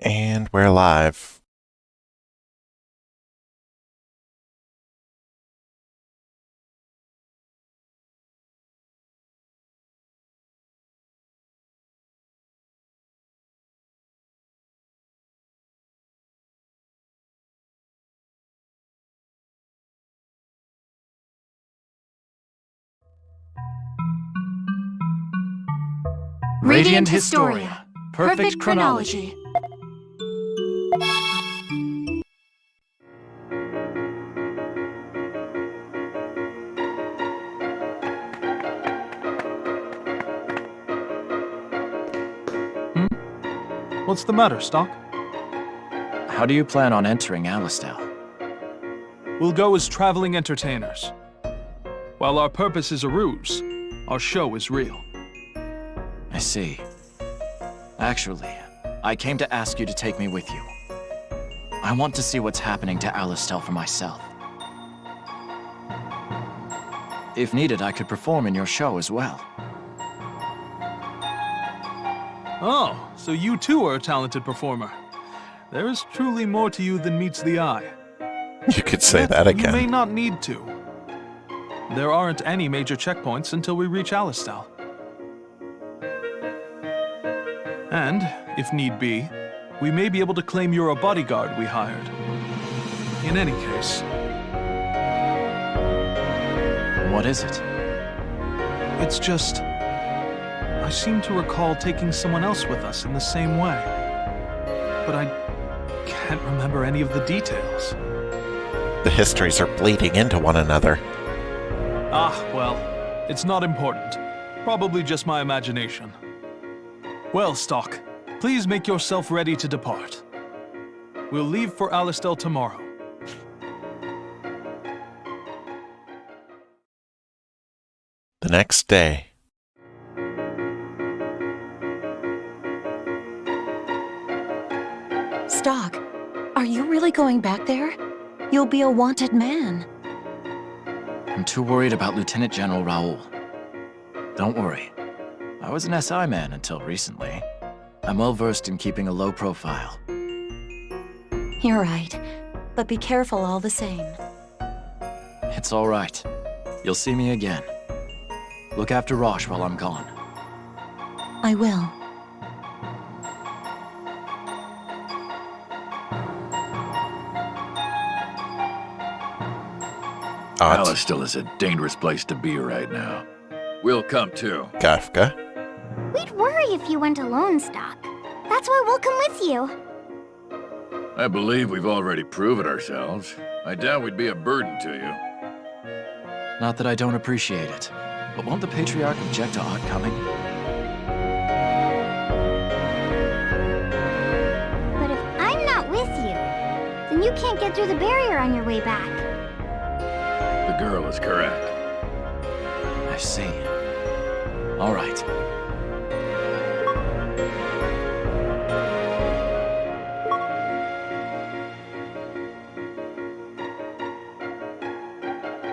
And we're live. Radiant Historia. Perfect chronology. What's the matter, Stock? How do you plan on entering Alistel? We'll go as traveling entertainers. While our purpose is a ruse, our show is real. I see. Actually, I came to ask you to take me with you. I want to see what's happening to Alistel for myself. If needed, I could perform in your show as well. Oh, so you too are a talented performer. There is truly more to you than meets the eye. You could say that You again. may not need to. There aren't any major checkpoints until we reach Alistal. And, if need be, we may be able to claim you're a bodyguard we hired. In any case... What is it? It's just... I seem to recall taking someone else with us in the same way. But I can't remember any of the details. The histories are bleeding into one another. Ah, well, it's not important. Probably just my imagination. Well, Stock, please make yourself ready to depart. We'll leave for Alistel tomorrow. The next day. Stock, are you really going back there? You'll be a wanted man. I'm too worried about Lieutenant General Raoul. Don't worry. I was an SI man until recently. I'm well versed in keeping a low profile. You're right, but be careful all the same. It's all right. You'll see me again. Look after Rosch while I'm gone. I will. Alistel is a dangerous place to be right now. We'll come too. Kafka. We'd worry if you went alone, Stock. That's why we'll come with you. I believe we've already proven ourselves. I doubt we'd be a burden to you. Not that I don't appreciate it, but won't the Patriarch object to Ott coming? But if I'm not with you, then you can't get through the barrier on your way back. The girl is correct. I see. All right.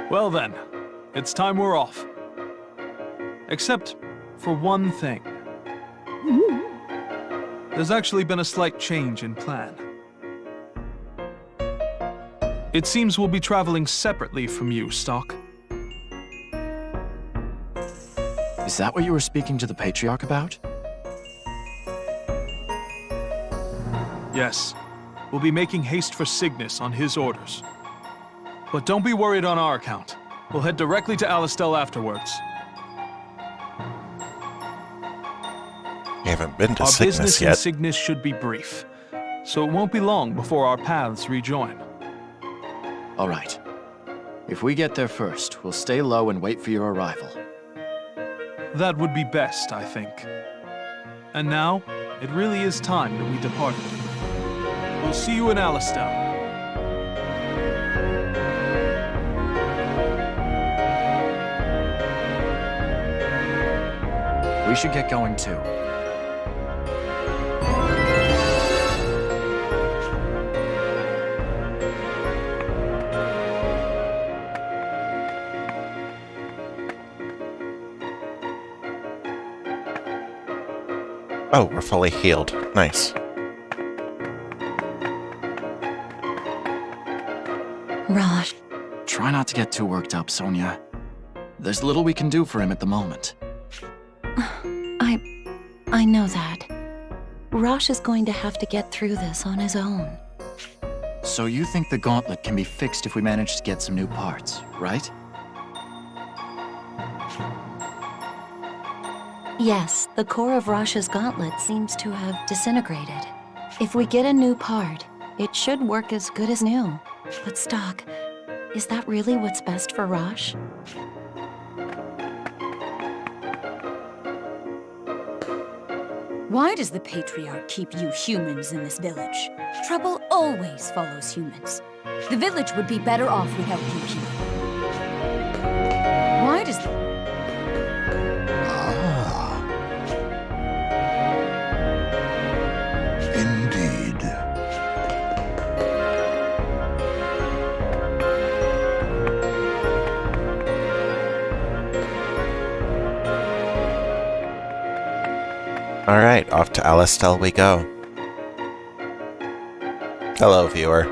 Well then, it's time we're off. Except for one thing. There's actually been a slight change in plan. It seems we'll be traveling separately from you, Stock. Is that what you were speaking to the Patriarch about? Yes, we'll be making haste for Cygnus on his orders. But don't be worried on our account. We'll head directly to Alistel afterwards. You haven't been to Our Cygnus business in yet. Cygnus should be brief, so it won't be long before our paths rejoin. All right. If we get there first, we'll stay low and wait for your arrival. That would be best, I think. And now, it really is time that we departed. We'll see you in Alistel. We should get going too. Oh, we're fully healed. Nice. Try not to get too worked up, Sonia. There's little we can do for him at the moment. I know that. Rosch is going to have to get through this on his own. So you think the gauntlet can be fixed if we manage to get some new parts, right? Yes, the core of Rosch's gauntlet seems to have disintegrated. If we get a new part, it should work as good as new. But Stock, is that really what's best for Rosch? Why does the Patriarch keep you humans in this village? Trouble always follows humans. The village would be better off without you here. Why does the... Indeed. Alright, off to Alistel we go. Hello, viewer.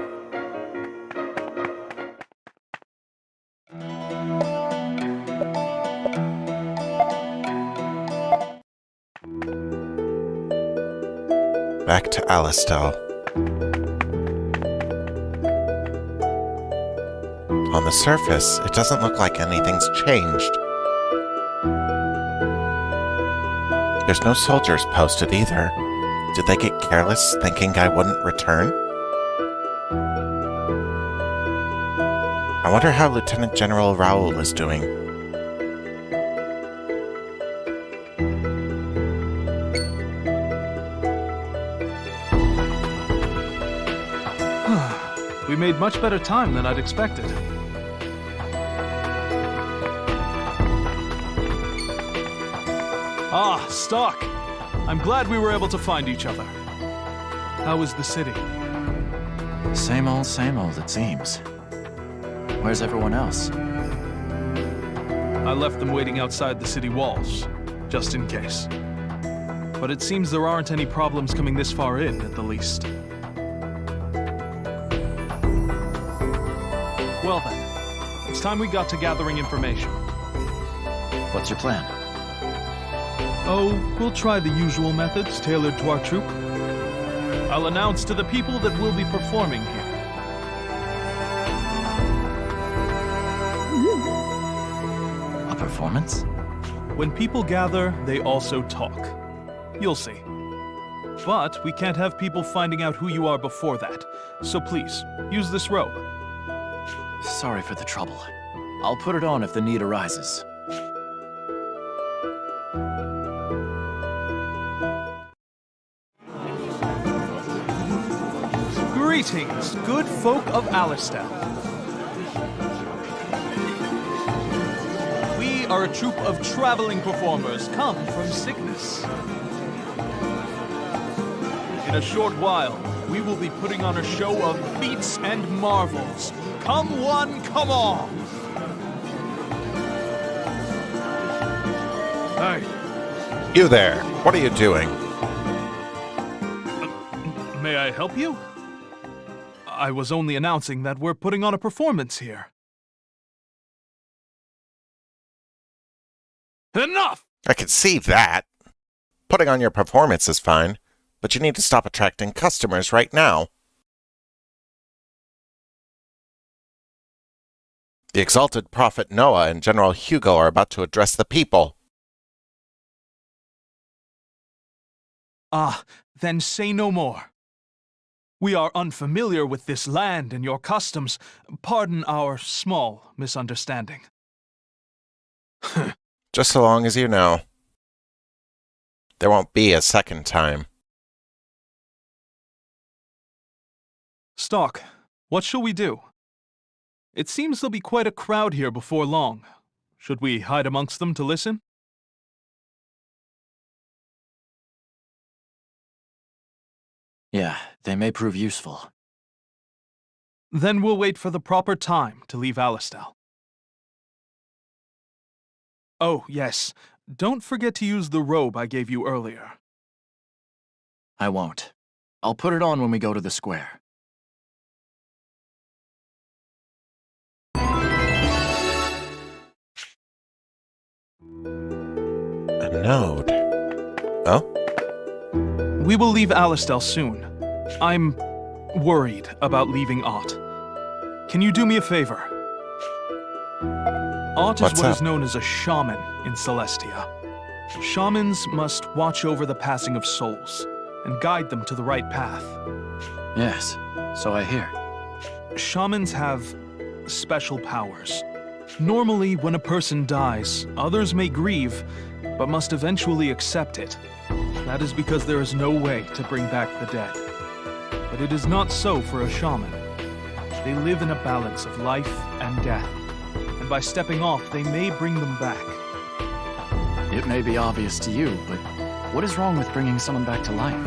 Back to Alistel. On the surface, it doesn't look like anything's changed. There's no soldiers posted either. Did they get careless thinking I wouldn't return? I wonder how Lieutenant General Raoul is doing. We made much better time than I'd expected. Ah, Stock! I'm glad we were able to find each other. How is the city? Same old, it seems. Where's everyone else? I left them waiting outside the city walls, just in case. But it seems there aren't any problems coming this far in, at the least. Well then, it's time we got to gathering information. What's your plan? Oh, we'll try the usual methods tailored to our troop. I'll announce to the people that we'll be performing here. A performance? When people gather, they also talk. You'll see. But we can't have people finding out who you are before that. So please, use this robe. Sorry for the trouble. I'll put it on if the need arises. Greetings, good folk of Alistel. We are a troupe of traveling performers come from Cygnus. In a short while, we will be putting on a show of feats and marvels. Come one, come all! Hey. You there, what are you doing? May I help you? I was only announcing that we're putting on a performance here. Enough! I can see that. Putting on your performance is fine, but you need to stop attracting customers right now. The exalted prophet Noah and General Hugo are about to address the people. Ah, then say no more. We are unfamiliar with this land and your customs. Pardon our small misunderstanding. Just so long as you know. There won't be a second time. Stock, what shall we do? It seems there'll be quite a crowd here before long. Should we hide amongst them to listen? Yeah, they may prove useful. Then we'll wait for the proper time to leave Alistel. Oh, yes. Don't forget to use the robe I gave you earlier. I won't. I'll put it on when we go to the square. A node. Oh? We will leave Alistel soon. I'm worried about leaving Ott. Can you do me a favor? Ott is What's what up? is known as a shaman in Celestia. Shamans must watch over the passing of souls and guide them to the right path. Yes, so I hear. Shamans have special powers. Normally, when a person dies, others may grieve, but must eventually accept it. That is because there is no way to bring back the dead. But it is not so for a shaman. They live in a balance of life and death, and by stepping off, they may bring them back. It may be obvious to you, but what is wrong with bringing someone back to life?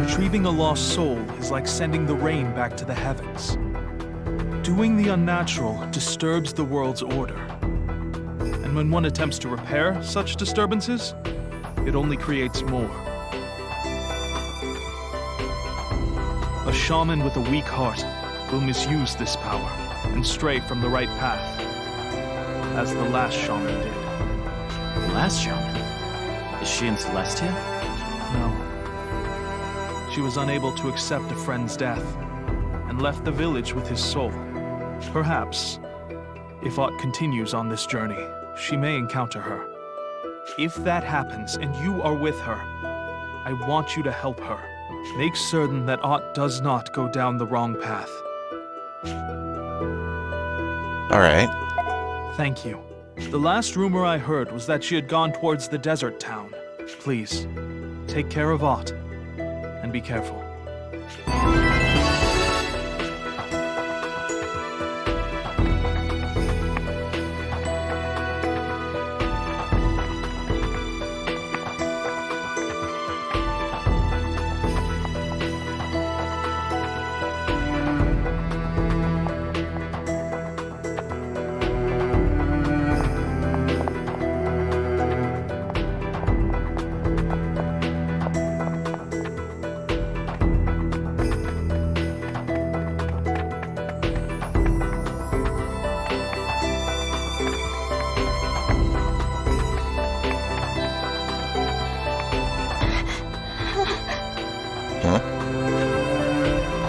Retrieving a lost soul is like sending the rain back to the heavens. Doing the unnatural disturbs the world's order. And when one attempts to repair such disturbances, it only creates more. A shaman with a weak heart will misuse this power and stray from the right path, as the last shaman did. The last shaman? Is she in Celestia? No. She was unable to accept a friend's death, and left the village with his soul. Perhaps, if Ott continues on this journey, she may encounter her. If that happens and you are with her, I want you to help her. Make certain that Ott does not go down the wrong path. Alright. Thank you. The last rumor I heard was that she had gone towards the desert town. Please, take care of Ott. And be careful.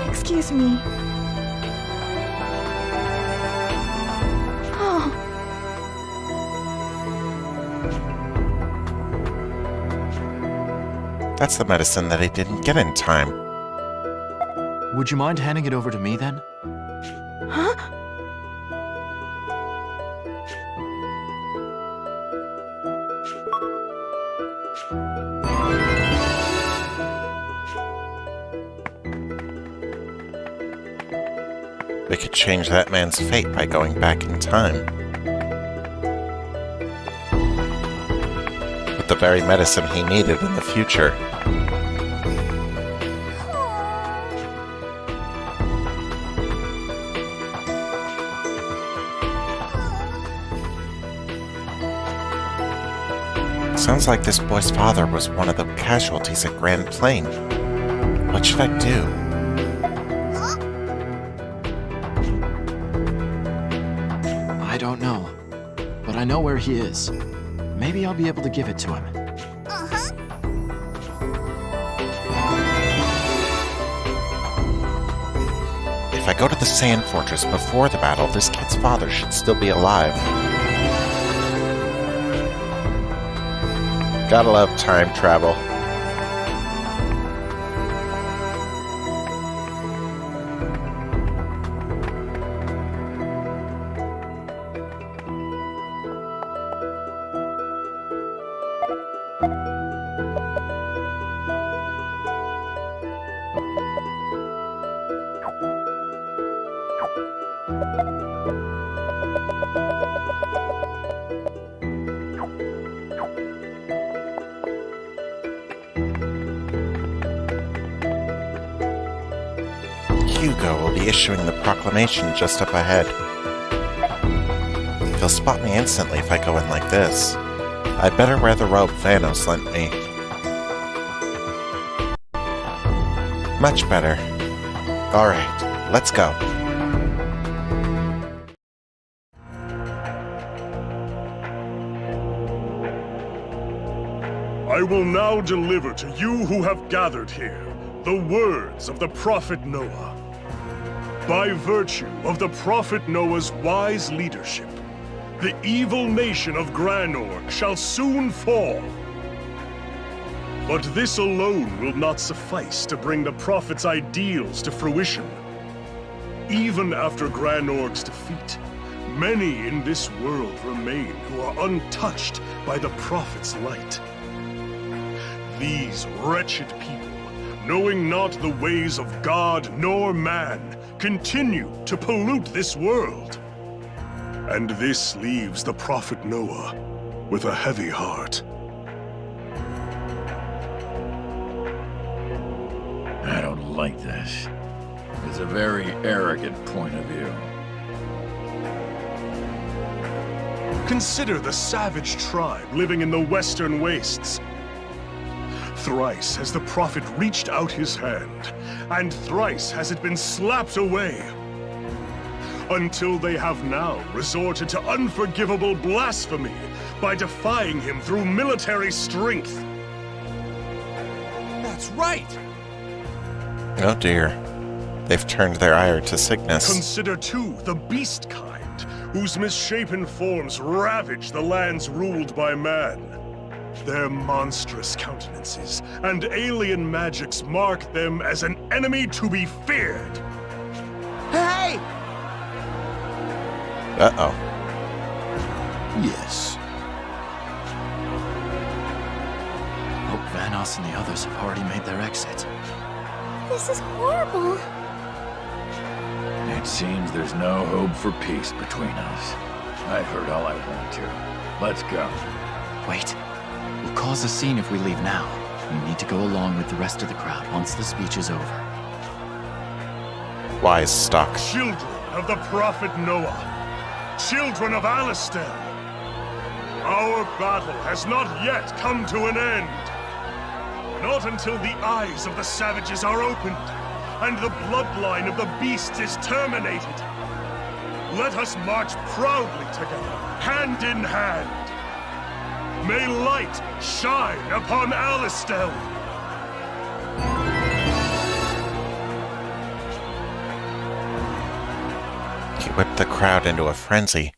Excuse me. Oh, That's the medicine that he didn't get in time. Would you mind handing it over to me then? huh? We could change that man's fate by going back in time. With the very medicine he needed in the future. Sounds like this boy's father was one of the casualties at Grand Plain. What should I do? I don't know, but I know where he is. Maybe I'll be able to give it to him. If I go to the Sand Fortress before the battle, this kid's father should still be alive. Gotta love time travel. Hugo will be issuing the proclamation just up ahead. He'll spot me instantly if I go in like this. I'd better wear the robe Thanos lent me. Much better. Alright, let's go. I will now deliver to you who have gathered here the words of the prophet Noah. By virtue of the prophet Noah's wise leadership, the evil nation of Granorg shall soon fall. But this alone will not suffice to bring the prophet's ideals to fruition. Even after Granorg's defeat, many in this world remain who are untouched by the prophet's light. These wretched people, knowing not the ways of God nor man, continue to pollute this world. And this leaves the prophet Noah with a heavy heart. I don't like this. It's a very arrogant point of view. Consider the savage tribe living in the western wastes. Thrice has the prophet reached out his hand, and thrice has it been slapped away. Until they have now resorted to unforgivable blasphemy by defying him through military strength. That's right! Oh dear. They've turned their ire to sickness. Consider too the beast kind, whose misshapen forms ravage the lands ruled by man. Their monstrous countenances and alien magics mark them as an enemy to be feared. Hey! Uh-oh. Yes. Hope Vanos and the others have already made their exit. This is horrible. It seems there's no hope for peace between us. I've heard all I want to. Let's go. Wait. We'll cause a scene if we leave now. We need to go along with the rest of the crowd once the speech is over. Wise stock. Children of the prophet Noah, children of Alistel, our battle has not yet come to an end. Not until the eyes of the savages are opened and the bloodline of the beasts is terminated. Let us march proudly together, hand in hand. May light shine upon Alistel. He whipped the crowd into a frenzy.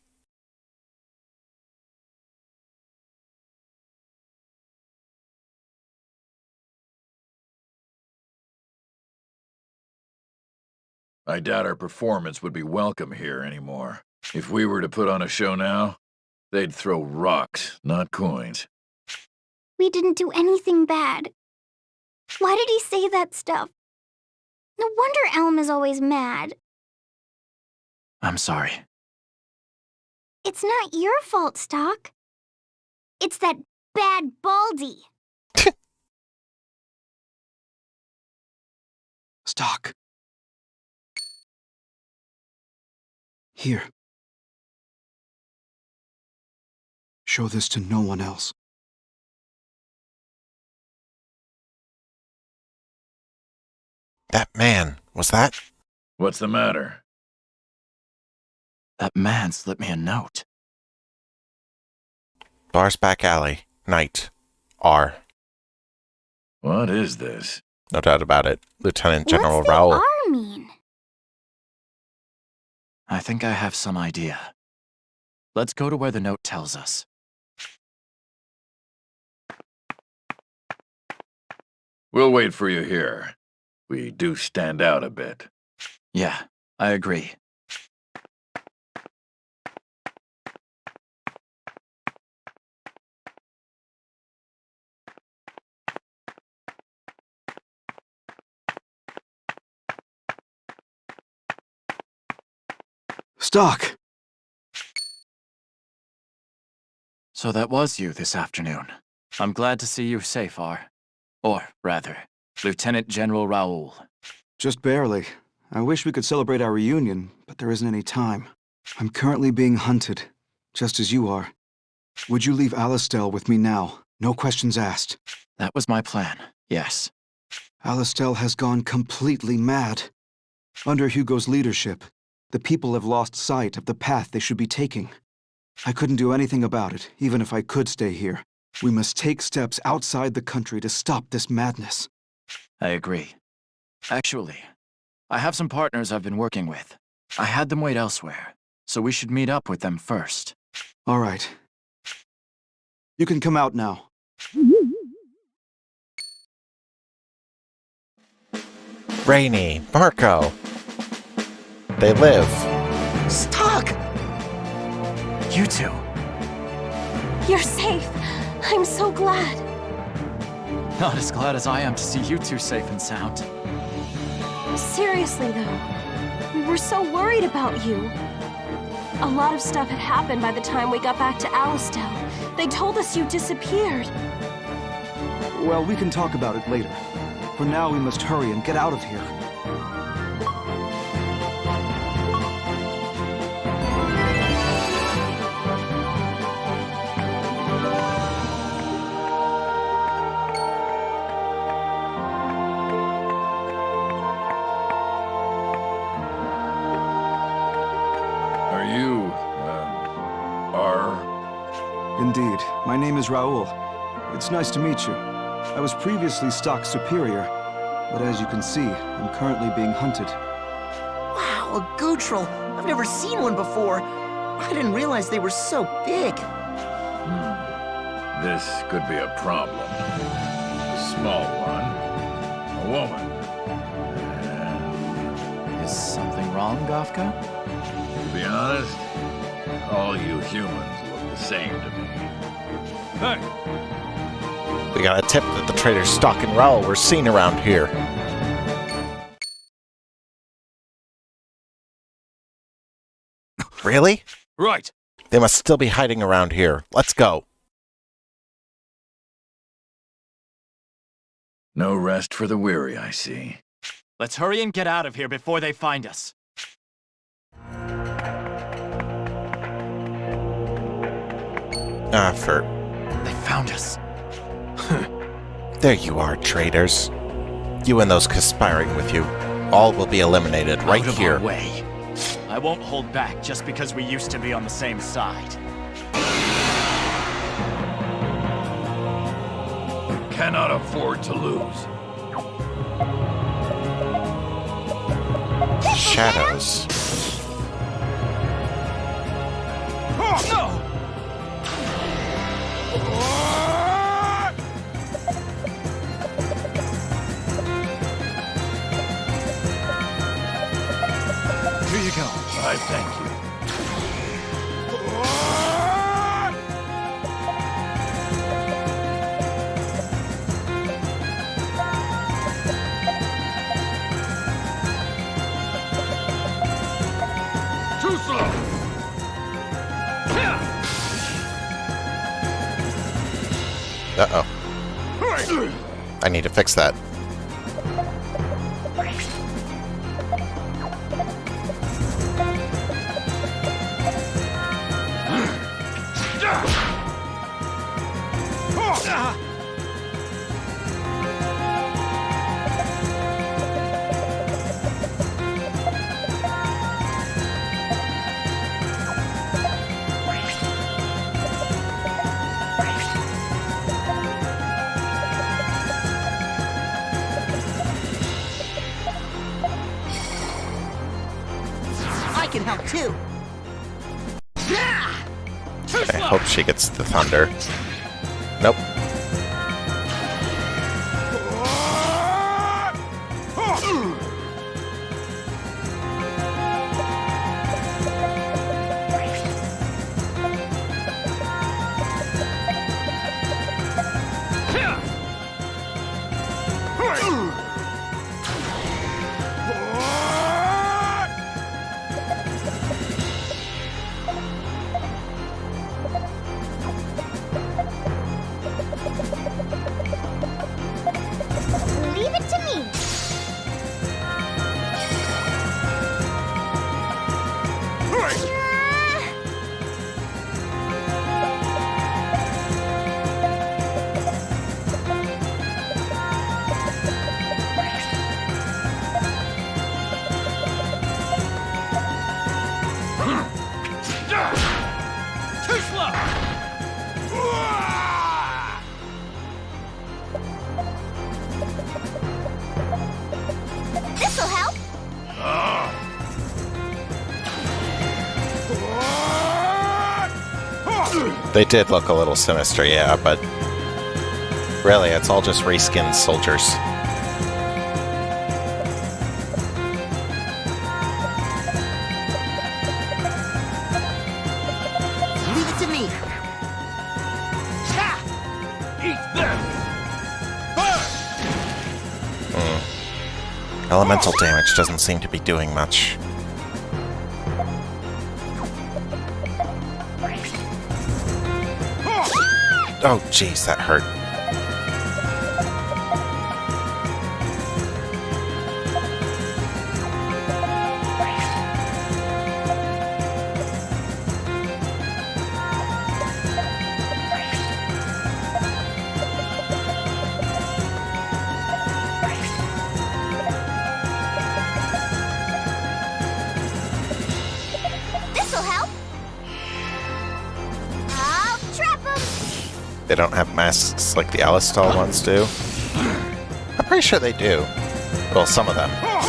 I doubt our performance would be welcome here anymore. If we were to put on a show now, they'd throw rocks, not coins. We didn't do anything bad. Why did he say that stuff? No wonder Elm is always mad. I'm sorry. It's not your fault, Stock. It's that bad Baldy. Stock. Here. Show this to no one else. That man, was that? What's the matter? That man slipped me a note. Bar's back alley. Night. R. What is this? No doubt about it. Lieutenant General What's the Raoul. R mean? I think I have some idea. Let's go to where the note tells us. We'll wait for you here. We do stand out a bit. Yeah, I agree. Stock! So that was you this afternoon. I'm glad to see you safe, R. Or, rather, Lieutenant General Raoul. Just barely. I wish we could celebrate our reunion, but there isn't any time. I'm currently being hunted, just as you are. Would you leave Alistel with me now? No questions asked. That was my plan, yes. Alistel has gone completely mad. Under Hugo's leadership, the people have lost sight of the path they should be taking. I couldn't do anything about it, even if I could stay here. We must take steps outside the country to stop this madness. I agree. Actually, I have some partners I've been working with. I had them wait elsewhere, so we should meet up with them first. All right. You can come out now. Rainy, Marco. They live. Stuck! You two! You're safe. I'm so glad. Not as glad as I am to see you two safe and sound. Seriously, though. We were so worried about you. A lot of stuff had happened by the time we got back to Alistel. They told us you disappeared. Well, we can talk about it later. For now, we must hurry and get out of here. Are you, Indeed. My name is Raoul. It's nice to meet you. I was previously stock superior, but as you can see, I'm currently being hunted. Wow, a Gootrel! I've never seen one before. I didn't realize they were so big. This could be a problem. A small one. A woman. And Is something wrong, Gafka? to be honest, all you humans look the same to me. Hey, We got a tip that the traders Stock and Raoul were seen around here. Really? right. They must still be hiding around here. Let's go. No rest for the weary, I see. Let's hurry and get out of here before they find us. They Found us. There you are, traitors. You and those conspiring with you. All will be eliminated right Out of here. our way. I won't hold back just because we used to be on the same side. Cannot afford to lose. Shadows. No! Here you go. I thank you. Too slow! Uh-oh. I need to fix that. I can help too. I hope she gets the thunder. Nope. Leave it to me. They did look a little sinister, yeah, but really, it's all just reskinned soldiers. Leave it to me. Eat this! Elemental damage doesn't seem to be doing much. Oh, jeez, that hurt. This'll help. I'll trap him. They don't have masks like the Alistal ones do. I'm pretty sure they do. Well, some of them. I'll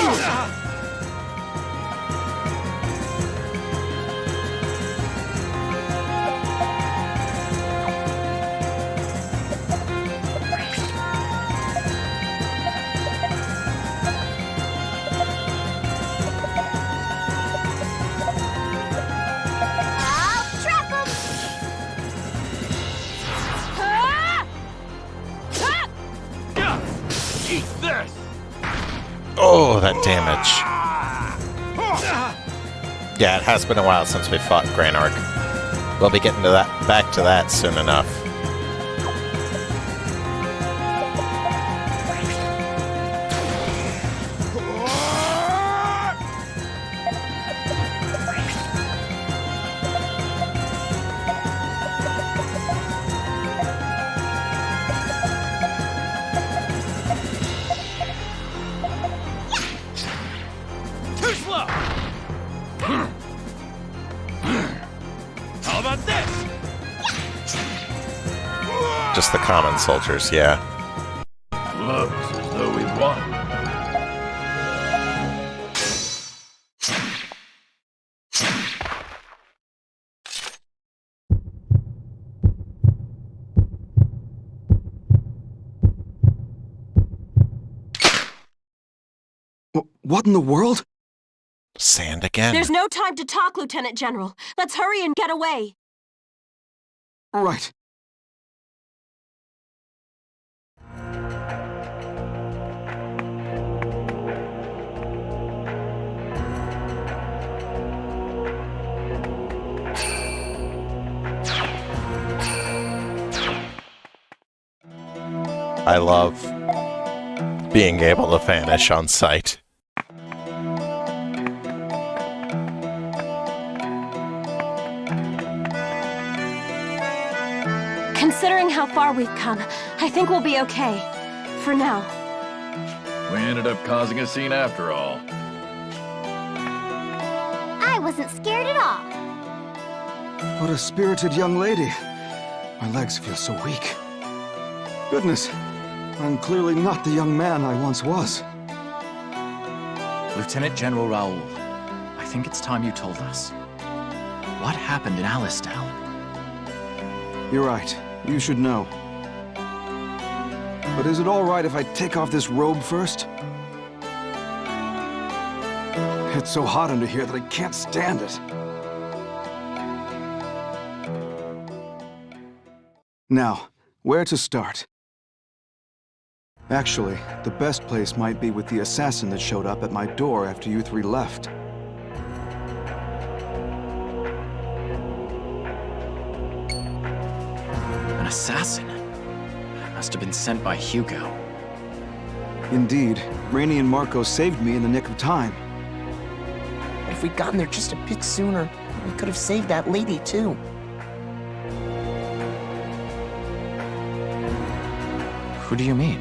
trap him. Eat this! Oh, that damage. Yeah, it has been a while since we fought Granark. We'll be getting to that, back to that soon enough. Too slow! How about this? Just the common soldiers, yeah. Looks as though we won. What in the world? Sand again? There's no time to talk, Lieutenant General. Let's hurry and get away. Right. I love being able to vanish on sight. Considering how far we've come, I think we'll be okay. For now. We ended up causing a scene after all. I wasn't scared at all. What a spirited young lady. My legs feel so weak. Goodness, I'm clearly not the young man I once was. Lieutenant General Raoul, I think it's time you told us. What happened in Alistal? You're right. You should know. But is it all right if I take off this robe first? It's so hot under here that I can't stand it. Now, where to start? Actually, the best place might be with the assassin that showed up at my door after you three left. An assassin? Must have been sent by Hugo. Indeed, Rainey and Marco saved me in the nick of time. If we'd gotten there just a bit sooner, we could have saved that lady too. Who do you mean?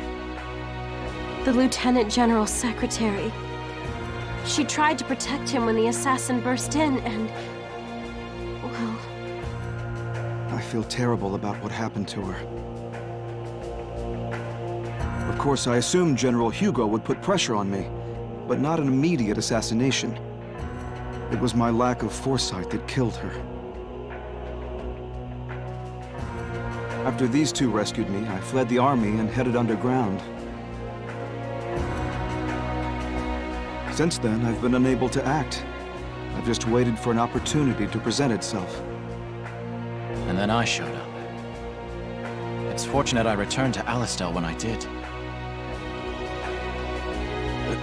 The Lieutenant General's secretary. She tried to protect him when the assassin burst in, and... well... I feel terrible about what happened to her. Of course, I assumed General Hugo would put pressure on me, but not an immediate assassination. It was my lack of foresight that killed her. After these two rescued me, I fled the army and headed underground. Since then, I've been unable to act. I've just waited for an opportunity to present itself. And then I showed up. It's fortunate I returned to Alistel when I did.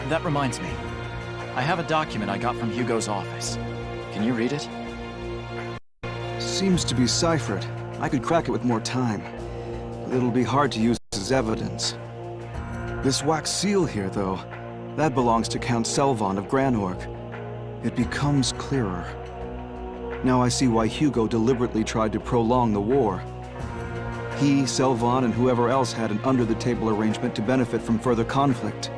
That reminds me. I have a document I got from Hugo's office. Can you read it? Seems to be ciphered. I could crack it with more time, but it'll be hard to use as evidence. This wax seal here, though, that belongs to Count Selvon of Granorg. It becomes clearer. Now I see why Hugo deliberately tried to prolong the war. He, Selvon, and whoever else had an under-the-table arrangement to benefit from further conflict.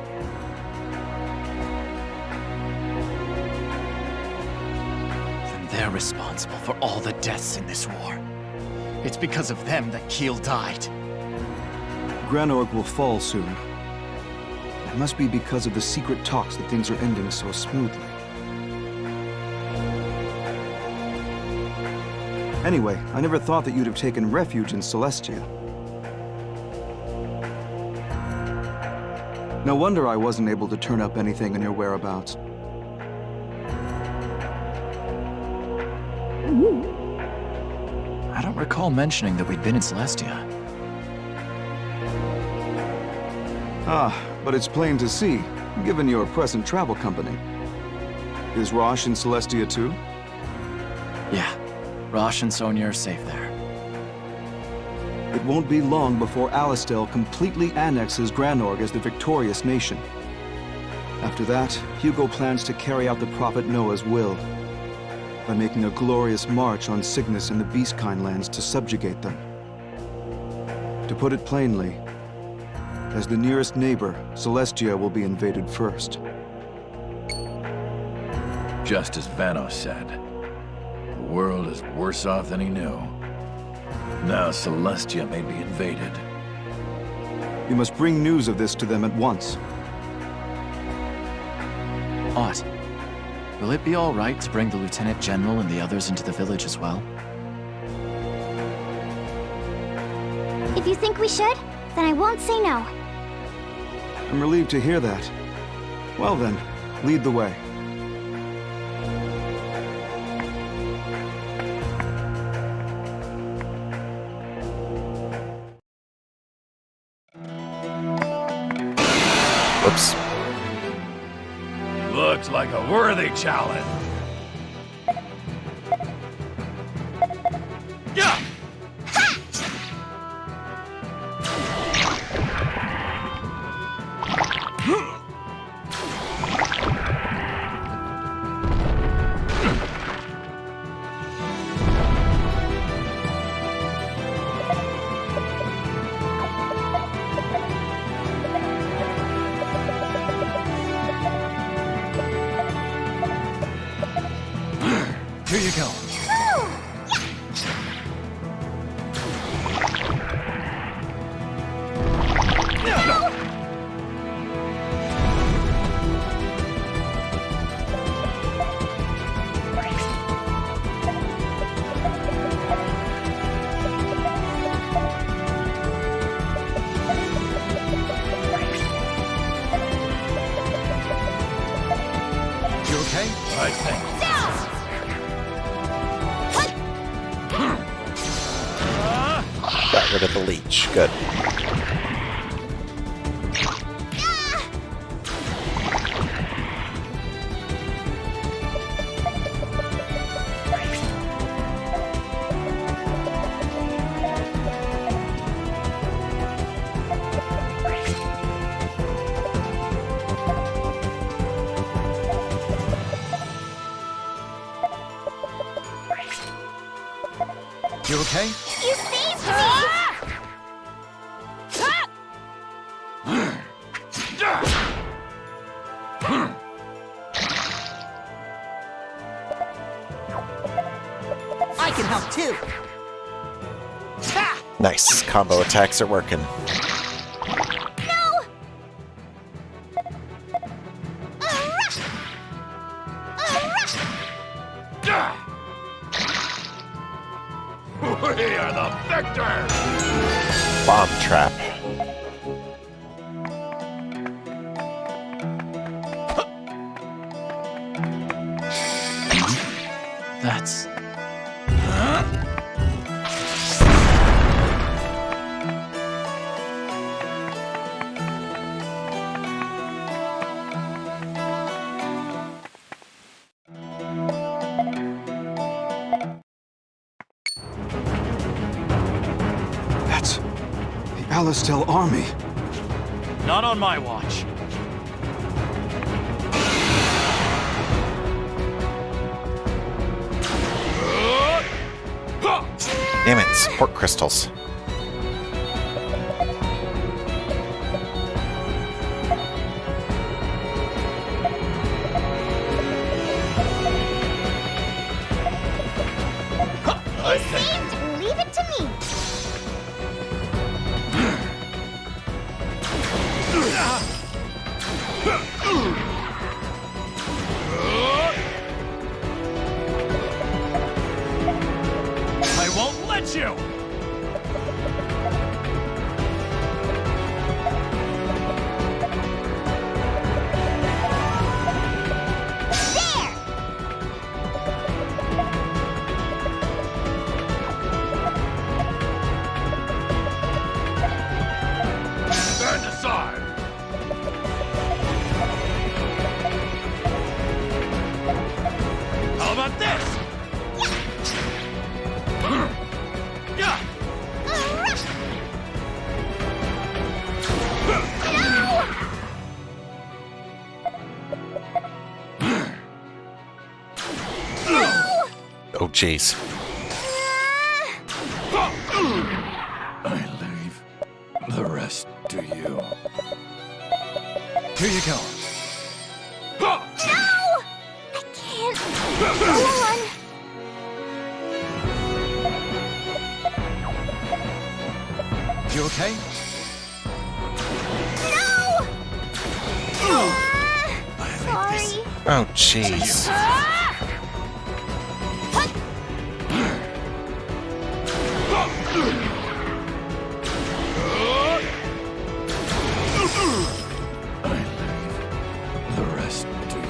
Then they're responsible for all the deaths in this war. It's because of them that Kiel died. Granorg will fall soon. It must be because of the secret talks that things are ending so smoothly. Anyway, I never thought that you'd have taken refuge in Celestia. No wonder I wasn't able to turn up anything in your whereabouts. I don't recall mentioning that we'd been in Celestia. Ah, but it's plain to see, given your present travel company. Is Rosch in Celestia too? Yeah, Rosch and Sonia are safe there. It won't be long before Alistel completely annexes Granorg as the victorious nation. After that, Hugo plans to carry out the Prophet Noah's will, by making a glorious march on Cygnus and the Beastkind lands to subjugate them. To put it plainly, as the nearest neighbor, Celestia will be invaded first. Just as Vanos said, the world is worse off than he knew. Now Celestia may be invaded. You must bring news of this to them at once. Ott, will it be all right to bring the Lieutenant General and the others into the village as well? If you think we should, then I won't say no. I'm relieved to hear that. Well then, lead the way. Whoops. Looks like a worthy challenge. Yeah! Here you go. You okay? I think. Got rid of the leech. Good. You okay? You saved me! I can help too. Nice. Combo attacks are working. No! We are the victors! Bomb trap. That's... That's the Alastel army. Not on my watch. Damn it, support crystals. You saved! Leave it to me! I won't let you! There! Stand aside! How about this? Yeah! Oh, jeez. I leave the rest to you. Here you go. No! I can't. Go on. You okay? No! Sorry. Oh, jeez. I leave the rest to you.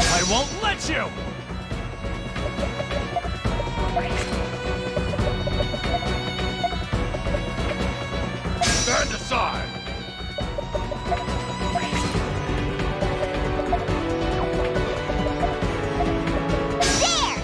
I won't let you! Stand aside! There!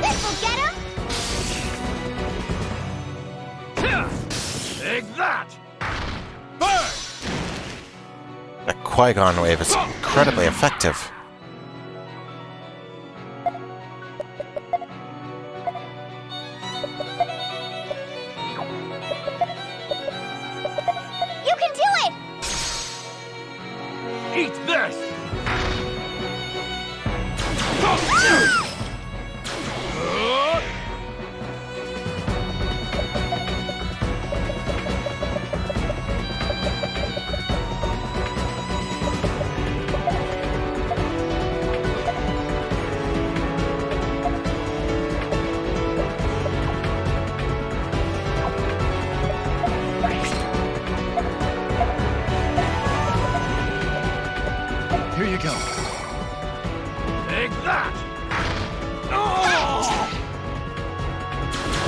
This'll get him! Take that! Burn! That Qui-Gon wave is incredibly effective. You can do it! Eat this! Here you go. Take that!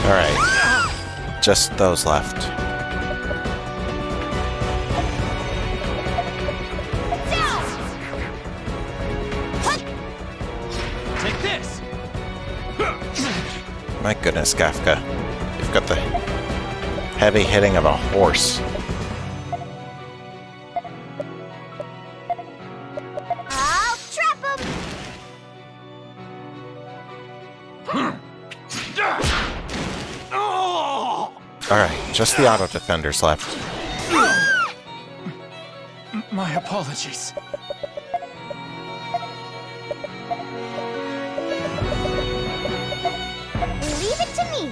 Alright. Just those left. Take this! My goodness, Kafka. You've got the heavy hitting of a horse. I'll trap him! Alright, just the auto defenders left. My apologies. Leave it to me.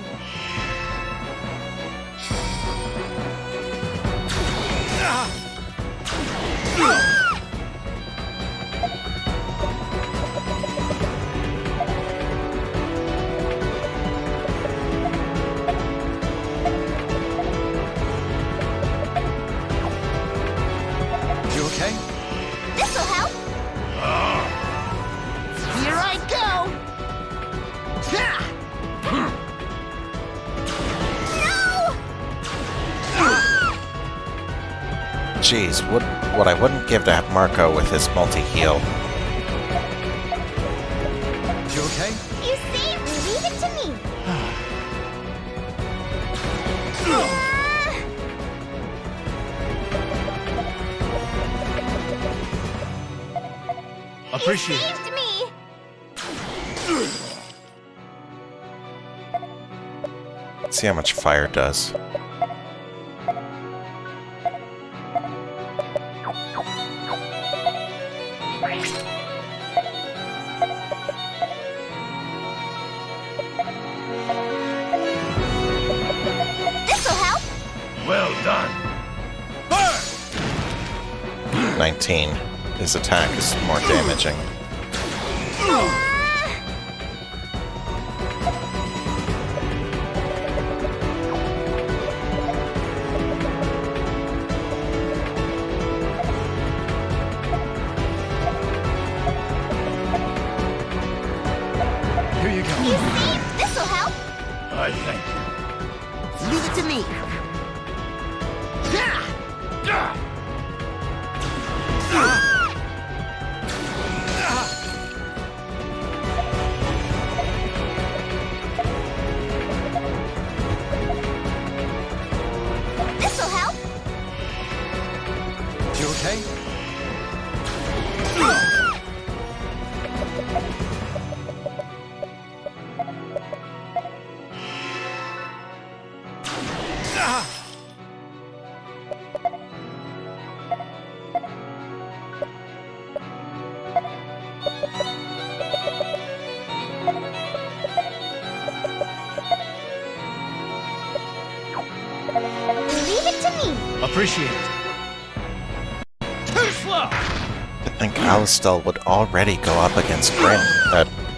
You okay? This'll help. Here I go. No! Jeez, what I wouldn't give to have Marco with his multi-heal. You okay? You saved me. Leave it to me. Appreciate You it. saved me. Let's see how much fire does. This'll help. Well done. 19. His attack is more damaging. Here you go. You saved. This'll help. I thank you. Leave it to me. This'll help. You okay? Leave it to me. Appreciate it. Too slow! I think Alistel would already go up against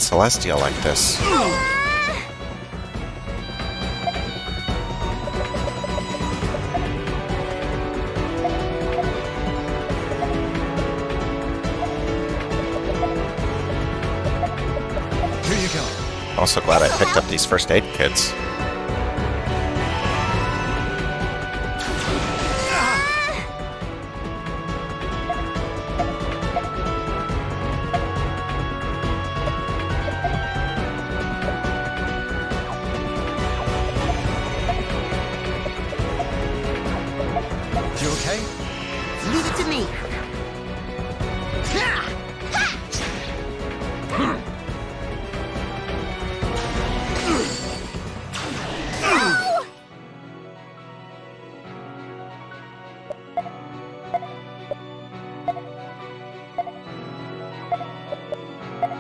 Celestial like this. Here you go. Also glad I picked up these first aid kits. You okay? Leave it to me.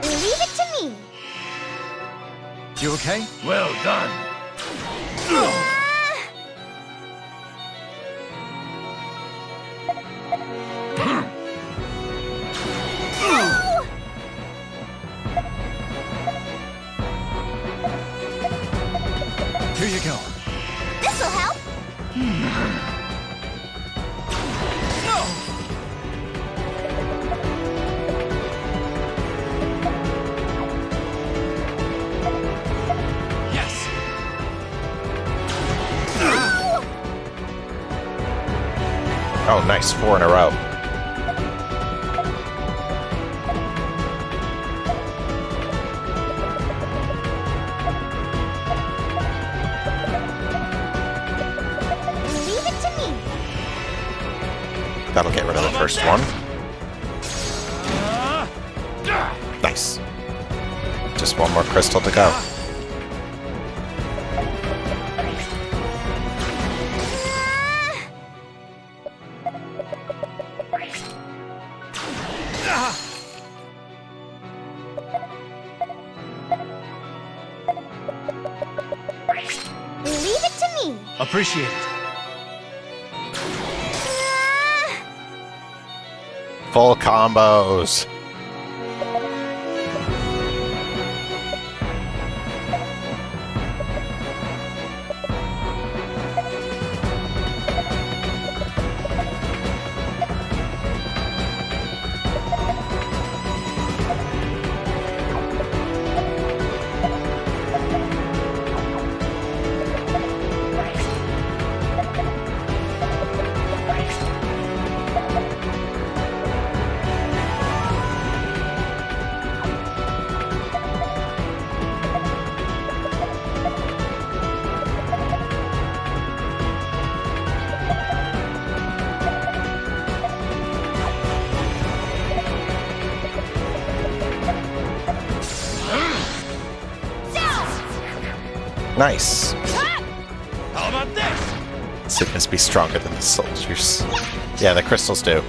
Leave it to me. You okay? Well done. Here you go. This'll help. Oh, nice. 4 in a row. Leave it to me. That'll get rid of the first one. Nice. Just one more crystal to go. Leave it to me. Appreciate it. Full combos. Nice. How about this? Sickness be stronger than the soldiers. Yeah, the crystals do.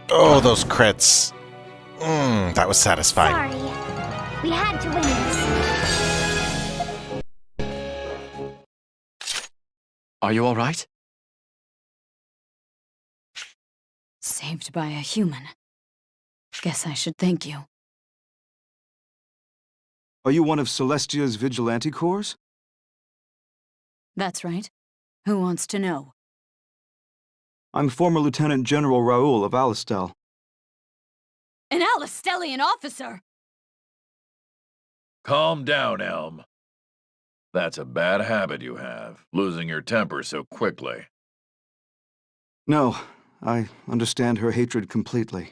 Oh, those crits. That was satisfying. Sorry. We had to win this. Are you all right? Saved by a human. Guess I should thank you. Are you one of Celestia's vigilante corps? That's right. Who wants to know? I'm former Lieutenant General Raoul of Alistel. An Alistellian officer! Calm down, Elm. That's a bad habit you have, losing your temper so quickly. No, I understand her hatred completely.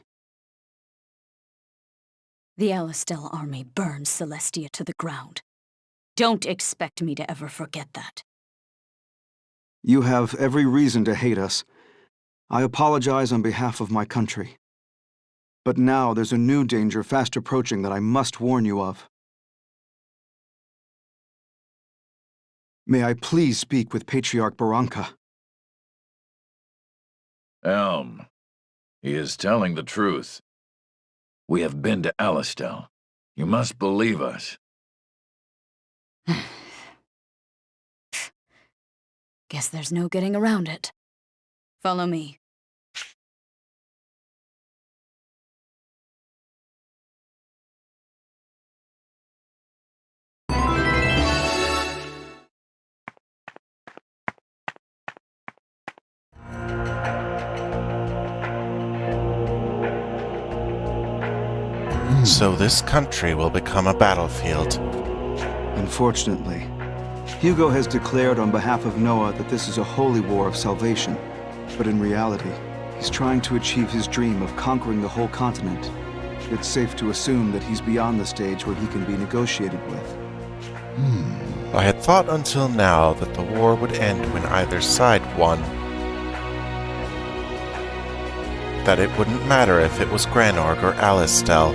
The Alistel army burned Celestia to the ground. Don't expect me to ever forget that. You have every reason to hate us. I apologize on behalf of my country. But now there's a new danger fast approaching that I must warn you of. May I please speak with Patriarch Barranca? Elm, he is telling the truth. We have been to Alistel. You must believe us. Guess there's no getting around it. Follow me. So this country will become a battlefield. Unfortunately, Hugo has declared on behalf of Noah that this is a holy war of salvation. But in reality, he's trying to achieve his dream of conquering the whole continent. It's safe to assume that he's beyond the stage where he can be negotiated with. I had thought until now that the war would end when either side won. That it wouldn't matter if it was Granorg or Alistel.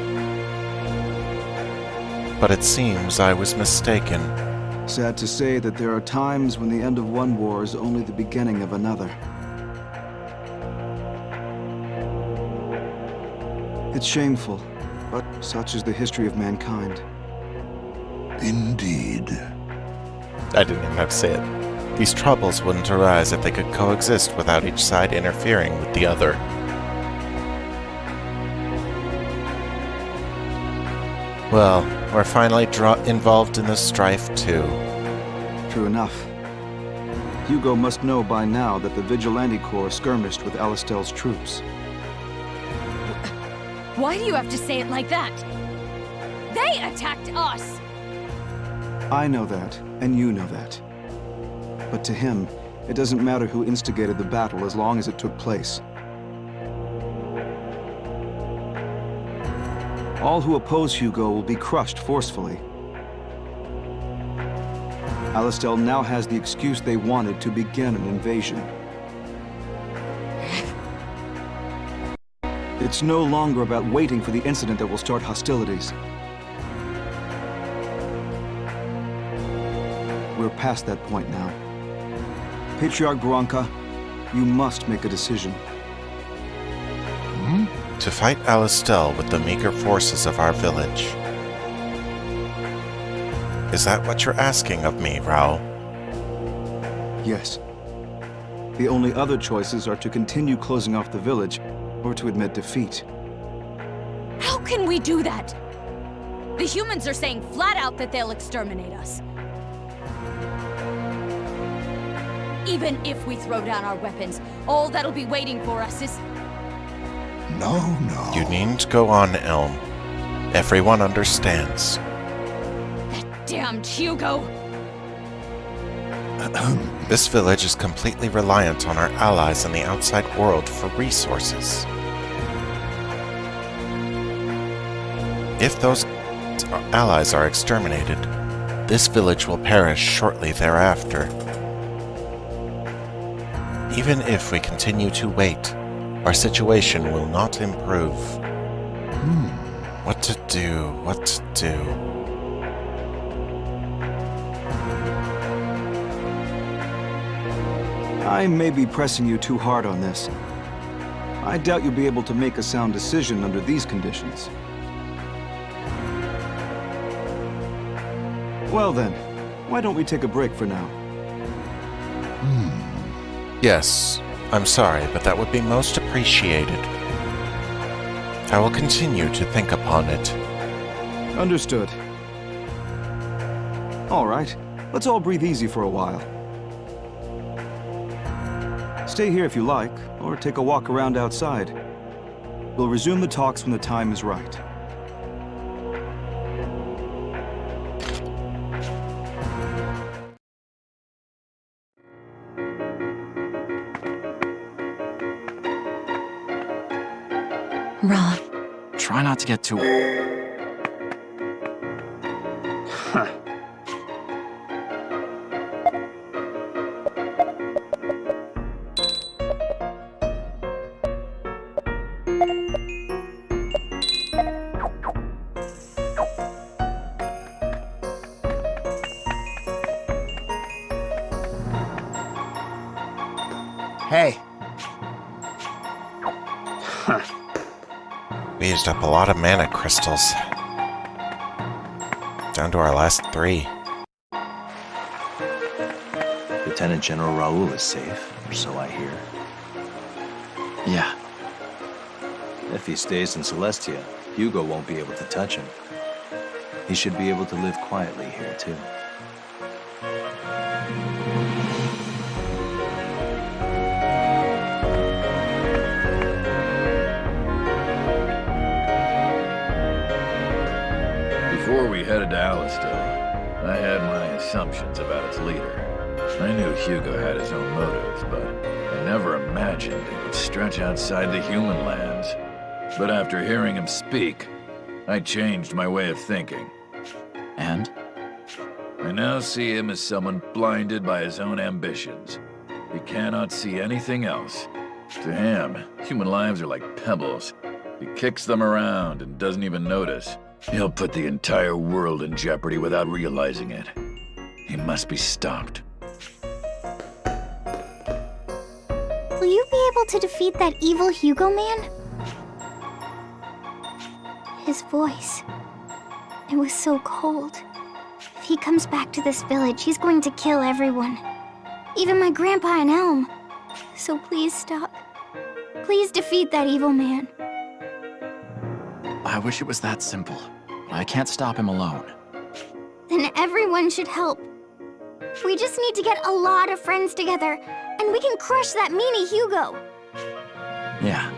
But it seems I was mistaken. Sad to say that there are times when the end of one war is only the beginning of another. It's shameful, but such is the history of mankind. Indeed. I didn't even have to say it. These troubles wouldn't arise if they could coexist without each side interfering with the other. Well, we're finally involved in the strife, too. True enough. Hugo must know by now that the Vigilante Corps skirmished with Alistel's troops. Why do you have to say it like that? They attacked us! I know that, and you know that. But to him, it doesn't matter who instigated the battle as long as it took place. All who oppose Hugo will be crushed forcefully. Alastel now has the excuse they wanted to begin an invasion. It's no longer about waiting for the incident that will start hostilities. We're past that point now. Patriarch Bronca, you must make a decision. To fight Alastel with the meager forces of our village. Is that what you're asking of me, Raoul? Yes. The only other choices are to continue closing off the village, or to admit defeat. How can we do that? The humans are saying flat out that they'll exterminate us. Even if we throw down our weapons, all that'll be waiting for us is... No. You needn't go on, Elm. Everyone understands. That damned Hugo! This village is completely reliant on our allies in the outside world for resources. If those allies are exterminated, this village will perish shortly thereafter. Even if we continue to wait, our situation will not improve. What to do? I may be pressing you too hard on this. I doubt you'll be able to make a sound decision under these conditions. Well then, why don't we take a break for now? Yes, I'm sorry, but that would be most appreciated. I will continue to think upon it. Understood. All right, let's all breathe easy for a while. Stay here if you like, or take a walk around outside. We'll resume the talks when the time is right. Rob, Try not to get too... Hey. We used up a lot of mana crystals. Down to our last 3. Lieutenant General Raoul is safe, or so I hear. Yeah. If he stays in Celestia, Hugo won't be able to touch him. He should be able to live quietly here, too. Before we headed to Alastel, I had my assumptions about its leader. I knew Hugo had his own motives, but I never imagined they would stretch outside the human lands. But after hearing him speak, I changed my way of thinking. And? I now see him as someone blinded by his own ambitions. He cannot see anything else. To him, human lives are like pebbles. He kicks them around and doesn't even notice. He'll put the entire world in jeopardy without realizing it. He must be stopped. Will you be able to defeat that evil Hugo man? His voice. It was so cold. If he comes back to this village, he's going to kill everyone. Even my grandpa and Elm. So please stop. Please defeat that evil man. I wish it was that simple. I can't stop him alone. Then everyone should help. We just need to get a lot of friends together, and we can crush that meanie Hugo. Yeah.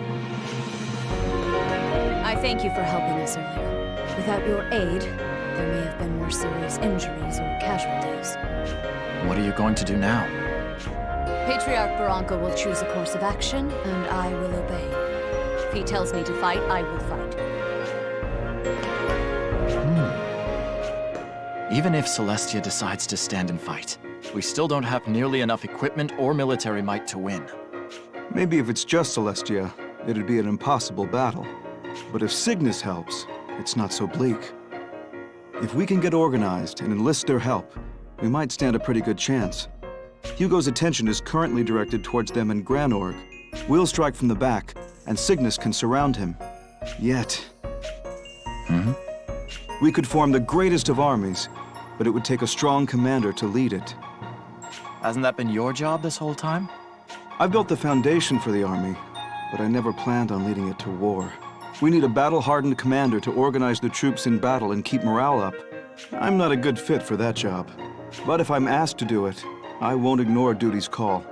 I thank you for helping us earlier. Without your aid, there may have been more more serious injuries or casualties. What are you going to do now? Patriarch Barranca will choose a course of action, and I will obey. If he tells me to fight, I will fight. Even if Celestia decides to stand and fight, we still don't have nearly enough equipment or military might to win. Maybe if it's just Celestia, it'd be an impossible battle. But if Cygnus helps, it's not so bleak. If we can get organized and enlist their help, we might stand a pretty good chance. Hugo's attention is currently directed towards them in Granorg. We'll strike from the back, and Cygnus can surround him. Yet... We could form the greatest of armies, but it would take a strong commander to lead it. Hasn't that been your job this whole time? I built the foundation for the army, but I never planned on leading it to war. We need a battle-hardened commander to organize the troops in battle and keep morale up. I'm not a good fit for that job. But if I'm asked to do it, I won't ignore duty's call.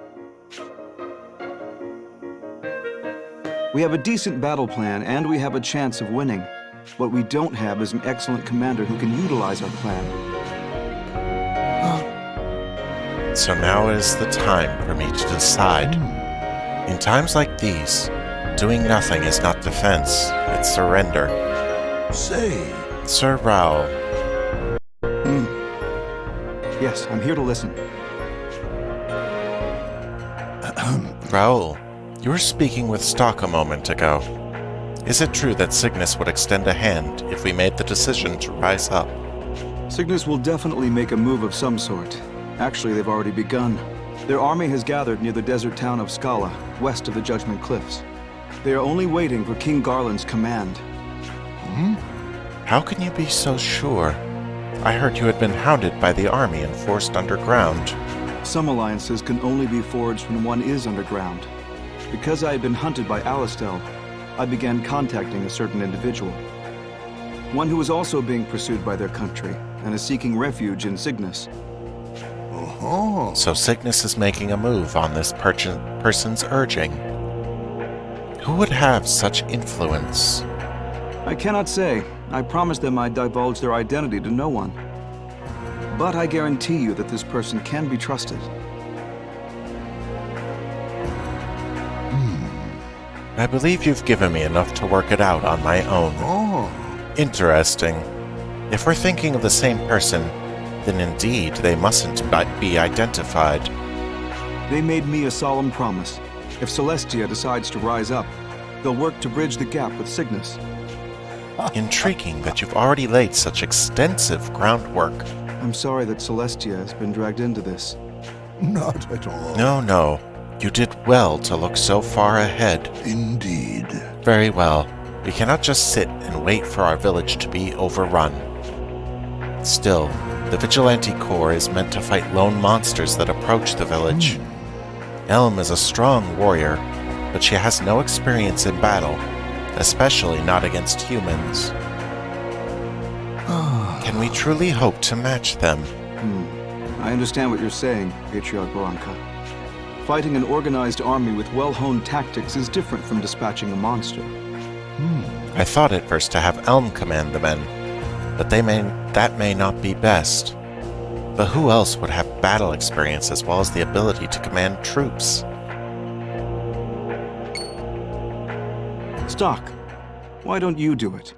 We have a decent battle plan, and we have a chance of winning. What we don't have is an excellent commander who can utilize our plan. So now is the time for me to decide. In times like these, doing nothing is not defense, it's surrender. Say. Sir Raoul. Yes, I'm here to listen. Raoul, you were speaking with Stock a moment ago. Is it true that Cygnus would extend a hand if we made the decision to rise up? Cygnus will definitely make a move of some sort. Actually, they've already begun. Their army has gathered near the desert town of Scala, west of the Judgment Cliffs. They are only waiting for King Garland's command. How can you be so sure? I heard you had been hounded by the army and forced underground. Some alliances can only be forged when one is underground. Because I had been hunted by Alastel, I began contacting a certain individual. One who was also being pursued by their country and is seeking refuge in Cygnus. So Cygnus is making a move on this person's urging. Who would have such influence? I cannot say. I promised them I'd divulge their identity to no one. But I guarantee you that this person can be trusted. I believe you've given me enough to work it out on my own. Interesting. If we're thinking of the same person, then indeed they mustn't be identified. They made me a solemn promise. If Celestia decides to rise up, they'll work to bridge the gap with Cygnus. Intriguing that you've already laid such extensive groundwork. I'm sorry that Celestia has been dragged into this. Not at all. No. You did well to look so far ahead. Indeed. Very well. We cannot just sit and wait for our village to be overrun. Still, the Vigilante Corps is meant to fight lone monsters that approach the village. Elm is a strong warrior, but she has no experience in battle, especially not against humans. Can we truly hope to match them? I understand what you're saying, Patriarch Barranca. Fighting an organized army with well-honed tactics is different from dispatching a monster. I thought at first to have Elm command the men, but that may not be best. But who else would have battle experience as well as the ability to command troops? Stock, why don't you do it?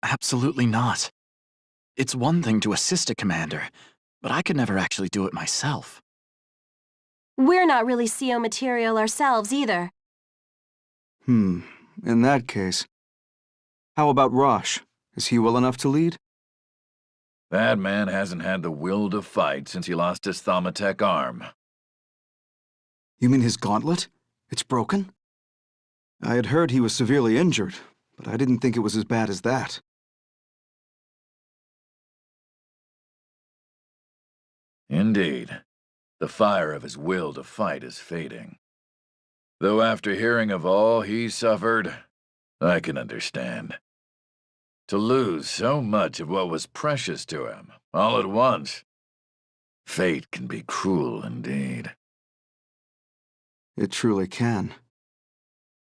Absolutely not. It's one thing to assist a commander, but I could never actually do it myself. We're not really CO material ourselves either. In that case, how about Rosch? Is he well enough to lead? That man hasn't had the will to fight since he lost his Thaumatek arm. You mean his gauntlet? It's broken? I had heard he was severely injured, but I didn't think it was as bad as that. Indeed. The fire of his will to fight is fading. Though after hearing of all he suffered, I can understand. To lose so much of what was precious to him, all at once. Fate can be cruel indeed. It truly can.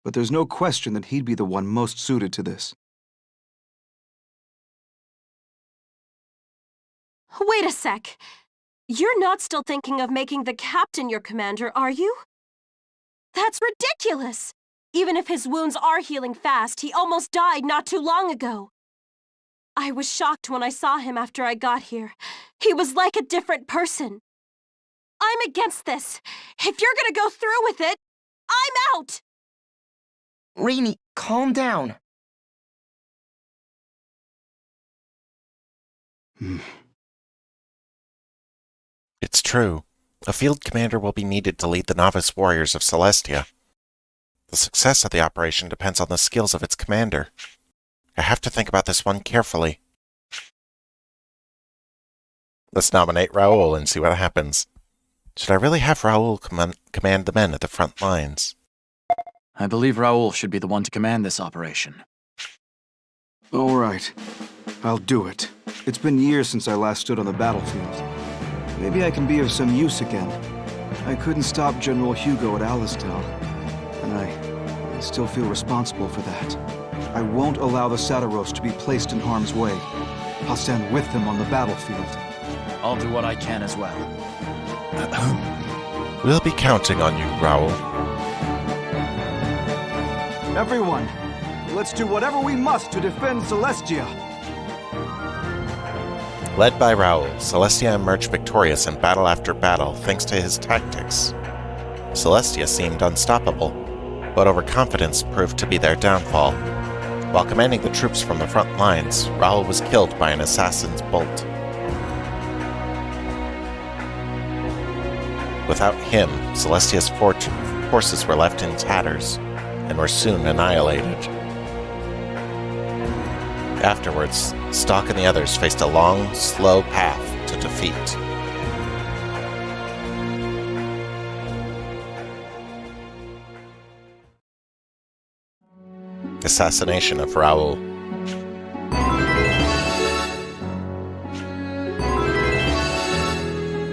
But there's no question that he'd be the one most suited to this. Wait a sec. You're not still thinking of making the captain your commander, are you? That's ridiculous! Even if his wounds are healing fast, he almost died not too long ago. I was shocked when I saw him after I got here. He was like a different person. I'm against this. If you're gonna go through with it, I'm out! Rainy, calm down. It's true. A field commander will be needed to lead the novice warriors of Celestia. The success of the operation depends on the skills of its commander. I have to think about this one carefully. Let's nominate Raoul and see what happens. Should I really have Raoul command the men at the front lines? I believe Raoul should be the one to command this operation. All right. I'll do it. It's been years since I last stood on the battlefield. Maybe I can be of some use again. I couldn't stop General Hugo at Alistel, and I still feel responsible for that. I won't allow the satyros to be placed in harm's way. I'll stand with them on the battlefield. I'll do what I can as well. We'll be counting on you, Raoul. Everyone, let's do whatever we must to defend Celestia. Led by Raoul, Celestia emerged victorious in battle after battle thanks to his tactics. Celestia seemed unstoppable, but overconfidence proved to be their downfall. While commanding the troops from the front lines, Raoul was killed by an assassin's bolt. Without him, Celestia's forces were left in tatters and were soon annihilated. Afterwards, Stalk and the others faced a long, slow path to defeat. Assassination of Raoul.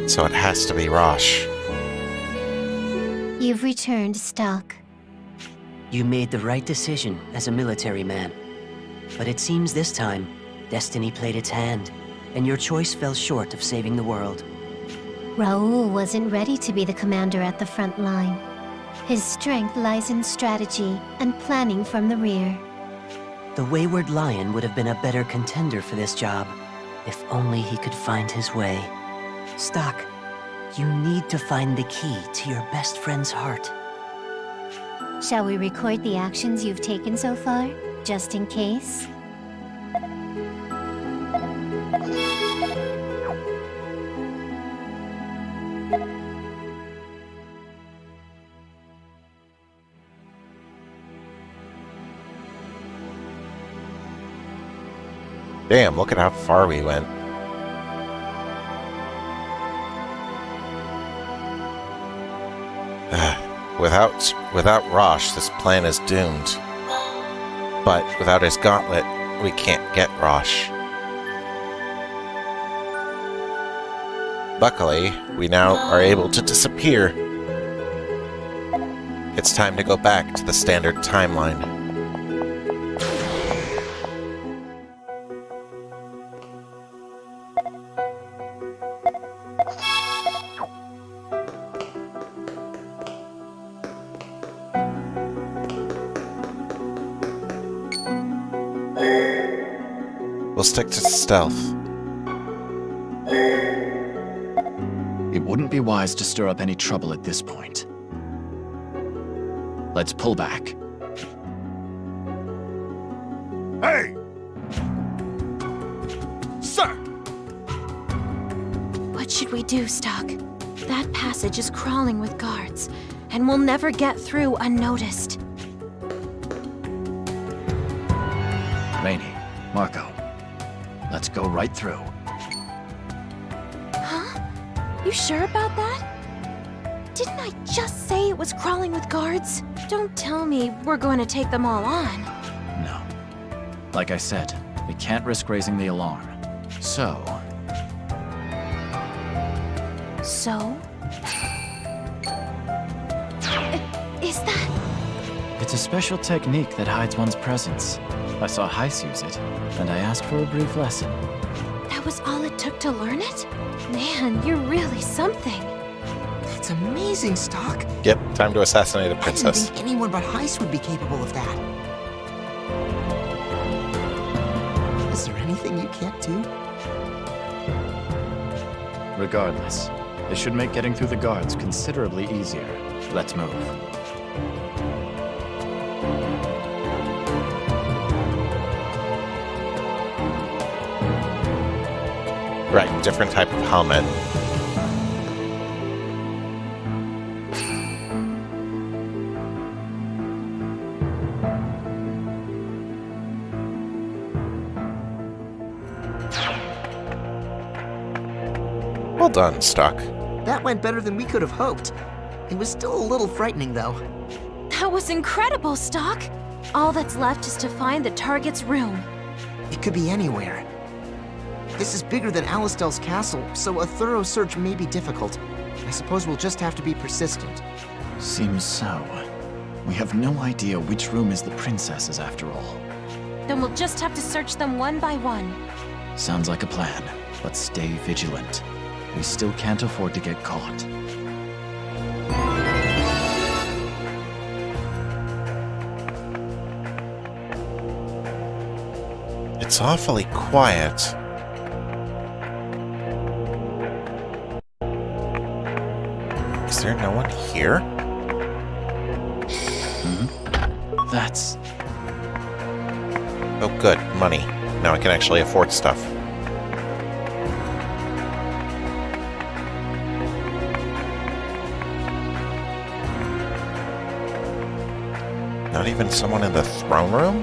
So it has to be Rosch. You've returned, Stalk. You made the right decision as a military man. But it seems this time, destiny played its hand, and your choice fell short of saving the world. Raoul wasn't ready to be the commander at the front line. His strength lies in strategy and planning from the rear. The Wayward Lion would have been a better contender for this job, if only he could find his way. Stalk, you need to find the key to your best friend's heart. Shall we record the actions you've taken so far, just in case? Damn, look at how far we went. Without Rosch, this plan is doomed. But without his gauntlet, we can't get Rosch. Luckily, we now are able to disappear. It's time to go back to the standard timeline. We'll stick to stealth. It wouldn't be wise to stir up any trouble at this point. Let's pull back. Hey! Sir! What should we do, Stalk? That passage is crawling with guards, and we'll never get through unnoticed. Rainy, Marco, let's go right through. Huh? You sure about that? Didn't I just say it was crawling with guards? Don't tell me we're going to take them all on. No. Like I said, we can't risk raising the alarm. So... Is that... It's a special technique that hides one's presence. I saw Heiss use it, and I asked for a brief lesson. That was all it took to learn it? Man, you're really something. That's amazing, Stock. Yep, time to assassinate a I didn't princess. think anyone but Heist would be capable of that. Is there anything you can't do? Regardless, this should make getting through the guards considerably easier. Let's move. Right, different type of helmet. Well done, Stock. That went better than we could have hoped. It was still a little frightening, though. That was incredible, Stock. All that's left is to find the target's room. It could be anywhere. This is bigger than Alistel's castle, so a thorough search may be difficult. I suppose we'll just have to be persistent. Seems so. We have no idea which room is the princess's after all. Then we'll just have to search them one by one. Sounds like a plan, but stay vigilant. We still can't afford to get caught. It's awfully quiet. Is there no one here? That's... Oh good, money. Now I can actually afford stuff. Not even someone in the throne room?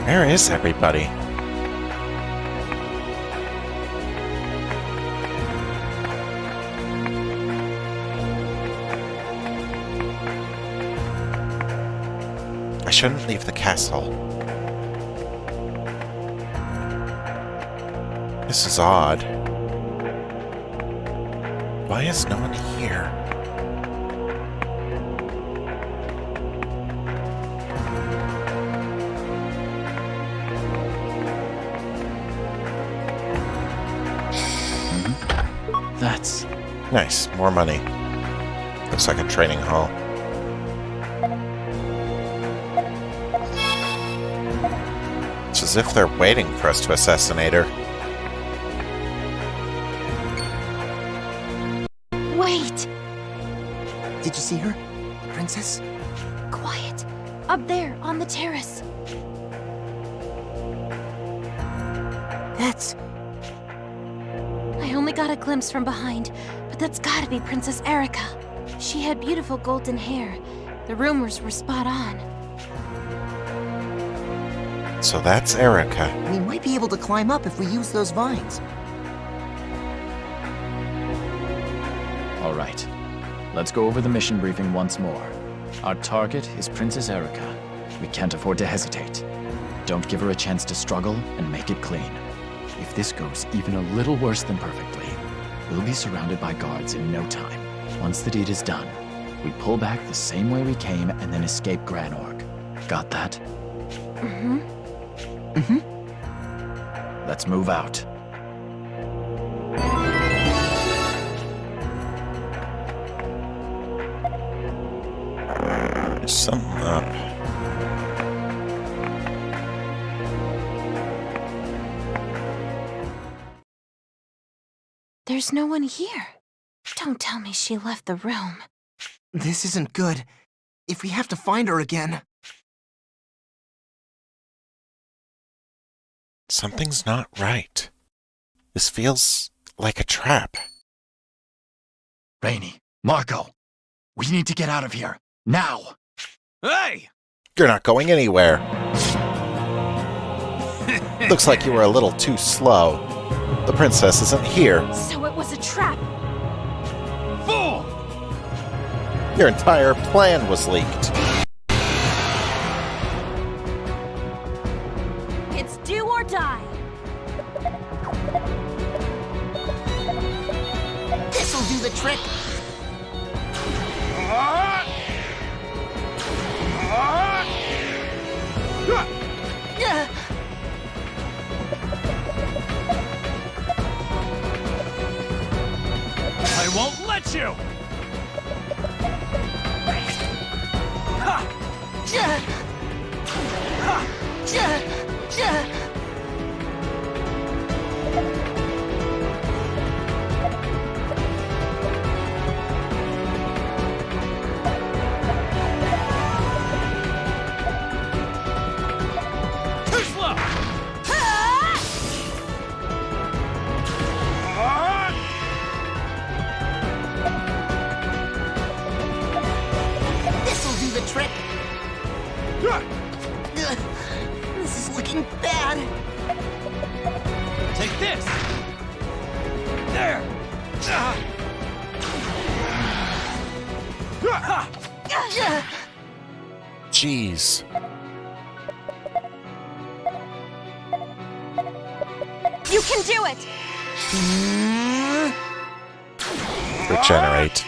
Where is everybody? I shouldn't leave the castle. This is odd. Why is no one here? That's... Nice, more money. Looks like a training hall. It's as if they're waiting for us to assassinate her. Wait! Did you see her? The princess? Quiet. Up there, on the terrace. That's... I only got a glimpse from behind, but that's gotta be Princess Erica. She had beautiful golden hair. The rumors were spot on. So that's Erica. We might be able to climb up if we use those vines. All right. Let's go over the mission briefing once more. Our target is Princess Erica. We can't afford to hesitate. Don't give her a chance to struggle and make it clean. If this goes even a little worse than perfectly, we'll be surrounded by guards in no time. Once the deed is done, we pull back the same way we came and then escape Granorg. Got that? Mm-hmm. Mm-hmm. Let's move out. There's something up. There's no one here. Don't tell me she left the room. This isn't good. If we have to find her again... Something's not right. This feels like a trap. Rainey, Marco, we need to get out of here. Now! Hey! You're not going anywhere. Looks like you were a little too slow. The princess isn't here. So it was a trap. Fool! Your entire plan was leaked. It's do or die. This'll do the trick! Got you! Too slow! This'll do the trick. This is looking bad. Take this! There! Jeez. You can do it! Regenerate.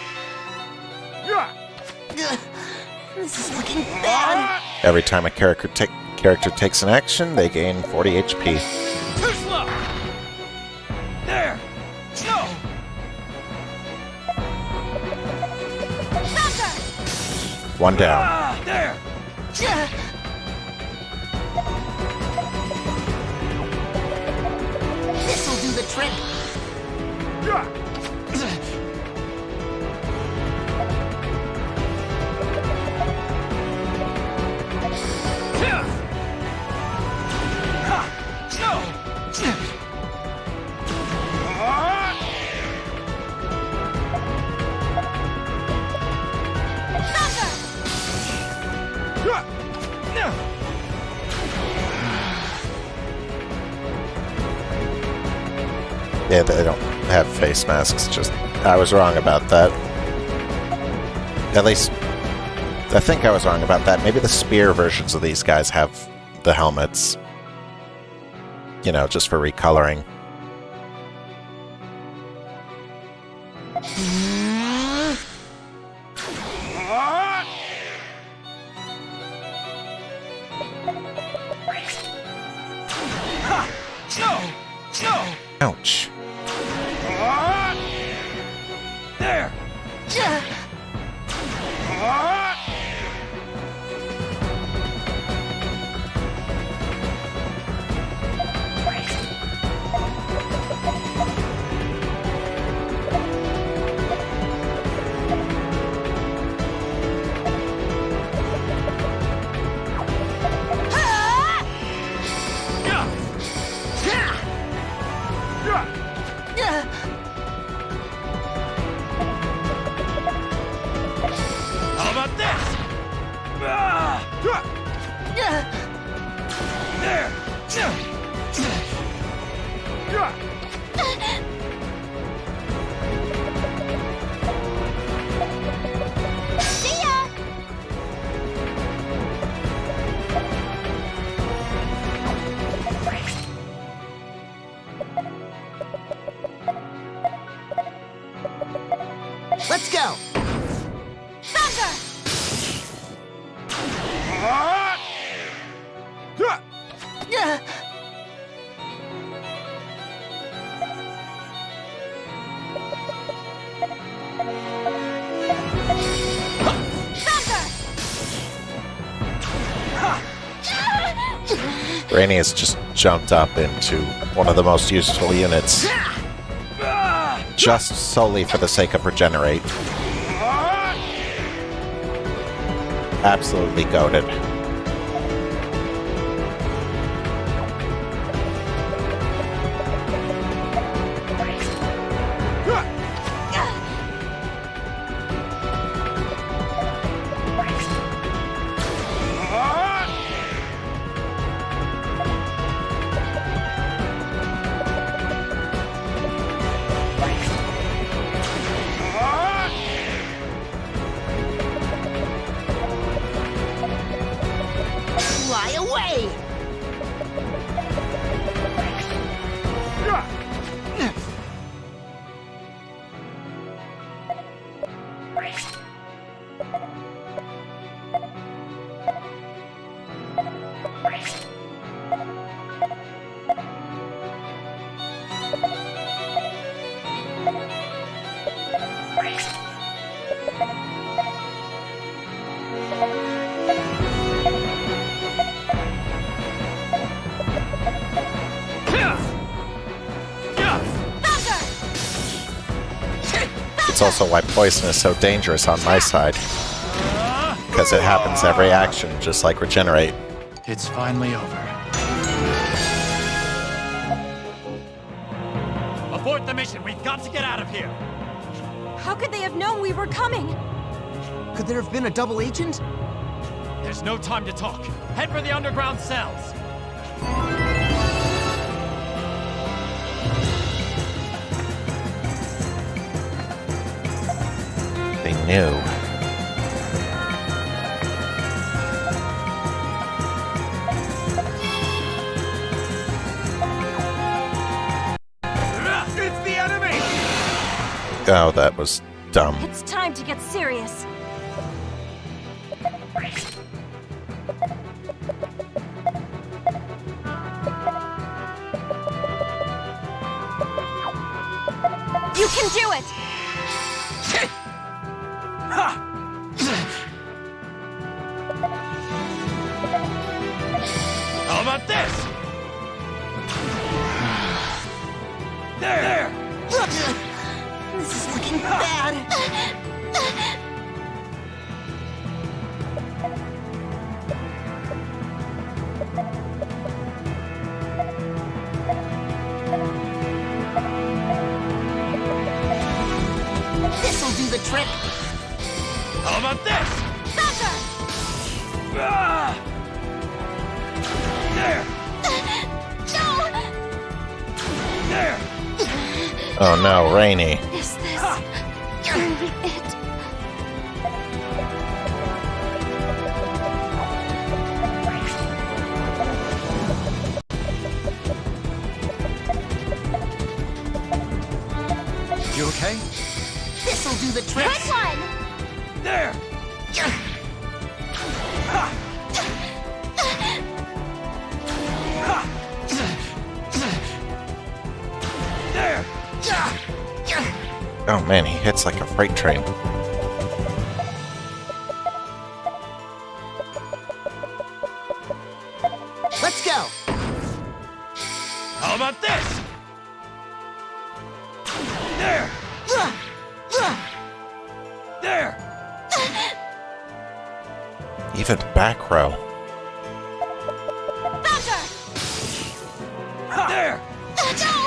This is looking bad. Every time a character takes an action, they gain 40 HP. Too slow! There! No! One down. There! This'll do the trick. Yeah, they don't have face masks, just... I was wrong about that. At least, I think I was wrong about that. Maybe the spear versions of these guys have the helmets. You know, just for recoloring. Ouch. There! How about this? See ya! Let's go. Rainy has just jumped up into one of the most useful units. Just solely for the sake of regenerate. Absolutely goated. Fly away! also why poison is so dangerous on my side. Because it happens every action, just like regenerate. It's finally over. Abort the mission! We've got to get out of here! How could they have known we were coming? Could there have been a double agent? There's no time to talk. Head for the underground cells. They knew. It's the enemy! Oh, that was dumb. It's time to get serious. You can do it! How about this? There! This is looking bad. This'll do the trick. How about this? Thunder! There! No! There! Oh no, Rainy. Is this really it? You okay? This'll do the trick. Good one! There! There! Oh man, he hits like a freight train. Let's go. How about this? There! There! Even back row. Thunder! There! No!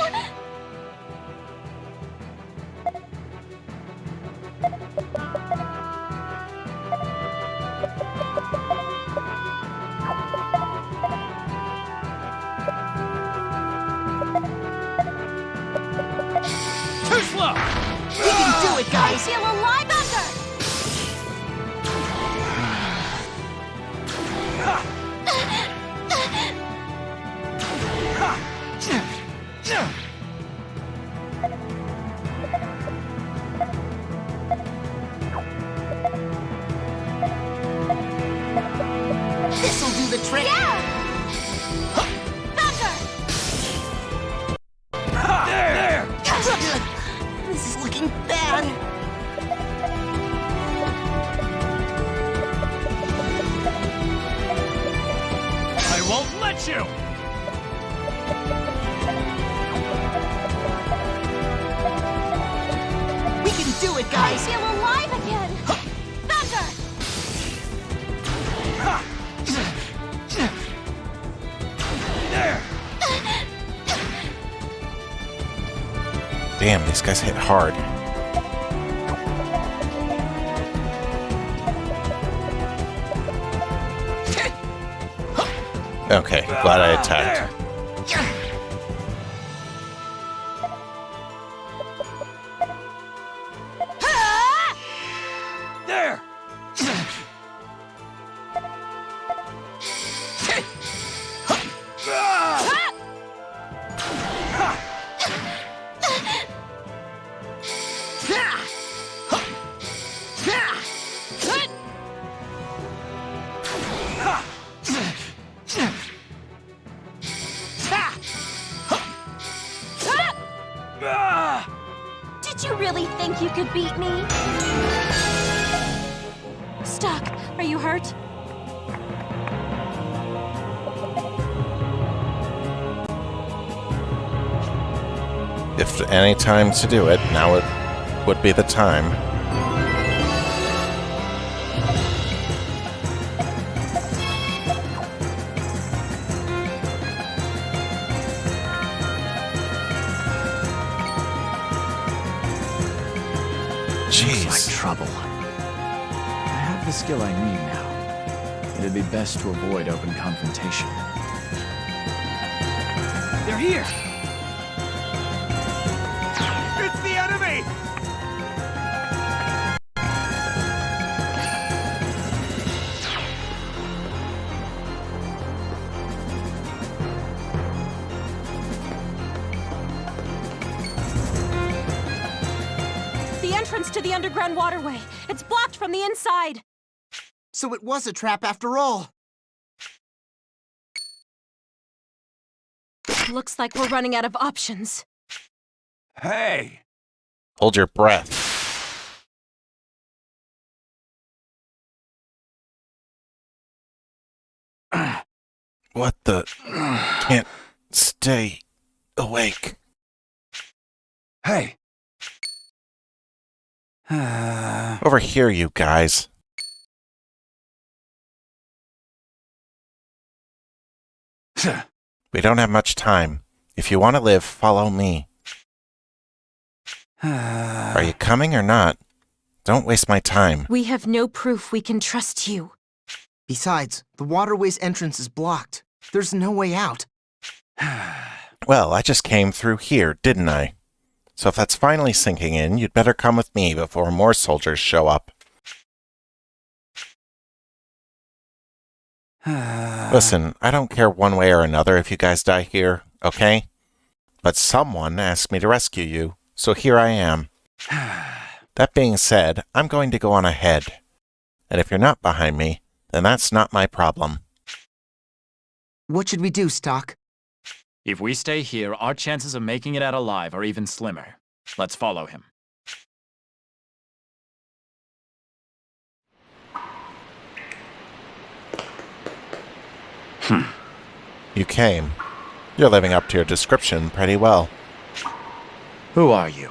Too slow! We can do it, I guys. feel alive under! This'll do the trick. Yeah! Thunder! There! This is looking bad. I won't let you! We can do it, I guys. feel alive again! Thunder! There! Damn, these guys hit hard. Okay, glad I attacked. There! Did you really think you could beat me? Stock, are you hurt? If any time to do it, now would be the time. Looks like trouble. I have the skill I need now. It'd be best to avoid open confrontation. They're here! It's the enemy! The entrance to the underground waterway. It's blocked from the inside. So it was a trap after all. Looks like we're running out of options. Hey! Hold your breath. What the? Can't stay awake. Hey! Over here, you guys. We don't have much time. If you want to live, follow me. Are you coming or not? Don't waste my time. We have no proof we can trust you. Besides, the waterway's entrance is blocked. There's no way out. Well, I just came through here, didn't I? So if that's finally sinking in, you'd better come with me before more soldiers show up. Listen, I don't care one way or another if you guys die here, okay? But someone asked me to rescue you, so here I am. That being said, I'm going to go on ahead. And if you're not behind me, then that's not my problem. What should we do, Stock? If we stay here, our chances of making it out alive are even slimmer. Let's follow him. You came. You're living up to your description pretty well. Who are you?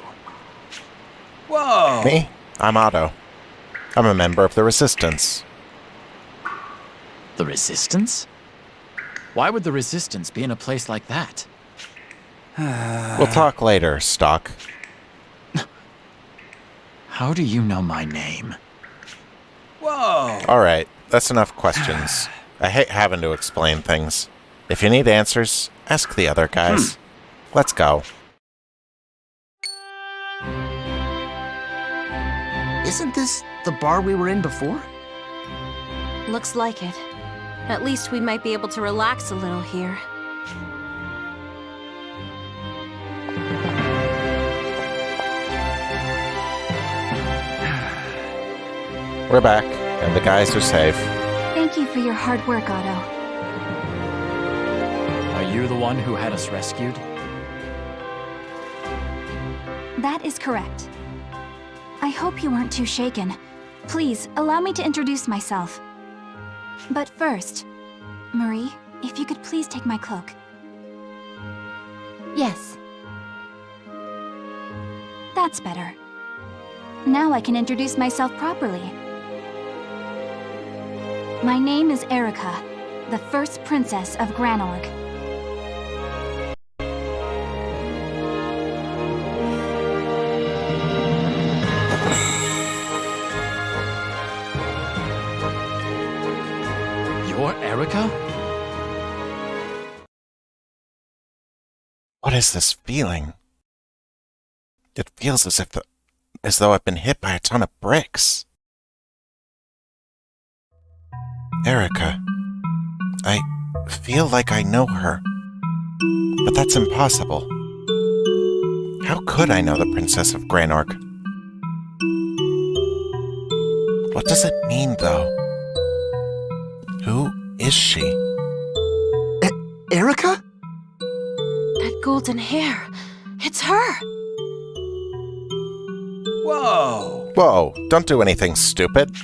Whoa! Me? I'm Otto. I'm a member of the Resistance. The Resistance? Why would the Resistance be in a place like that? We'll talk later, Stock. How do you know my name? Whoa! Alright, that's enough questions. I hate having to explain things. If you need answers, ask the other guys. Let's go. Isn't this the bar we were in before? Looks like it. At least we might be able to relax a little here. We're back, and the guys are safe. Thank you for your hard work, Otto. Are you the one who had us rescued? That is correct. I hope you weren't too shaken. Please, allow me to introduce myself. But first, Marie, if you could please take my cloak. Yes. That's better. Now I can introduce myself properly. My name is Erica, the first princess of Granorg. You're Erica? What is this feeling? It feels as though I've been hit by a ton of bricks. Erica. I feel like I know her. But that's impossible. How could I know the Princess of Granorg? What does it mean, though? Who is she? Erica? That golden hair. It's her. Whoa! Whoa, don't do anything stupid.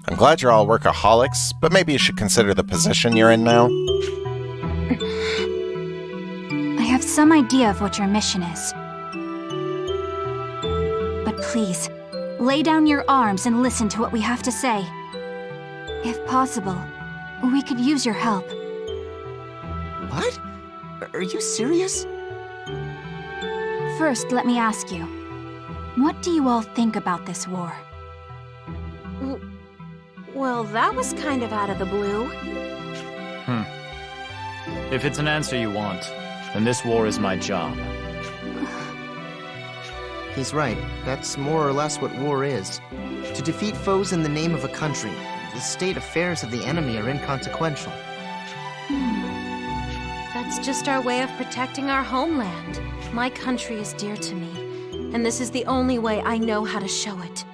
I'm glad you're all workaholics, but maybe you should consider the position you're in now. I have some idea of what your mission is. But Please, lay down your arms and listen to what we have to say. If possible, we could use your help. What? Are you serious? First, let me ask you, what do you all think about this war? Well, that was kind of out of the blue. If it's an answer you want, then this war is my job. He's right. That's more or less what war is. To defeat foes in the name of a country. The state affairs of the enemy are inconsequential. That's just our way of protecting our homeland. My country is dear to me, and this is the only way I know how to show it.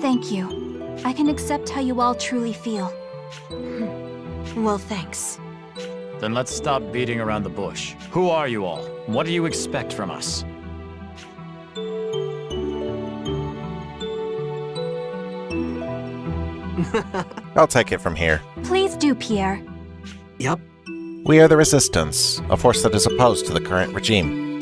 Thank you. I can accept how you all truly feel. Well, thanks. Then let's stop beating around the bush. Who are you all? What do you expect from us? I'll take it from here. Please do, Pierre. Yep. We are the Resistance, a force that is opposed to the current regime.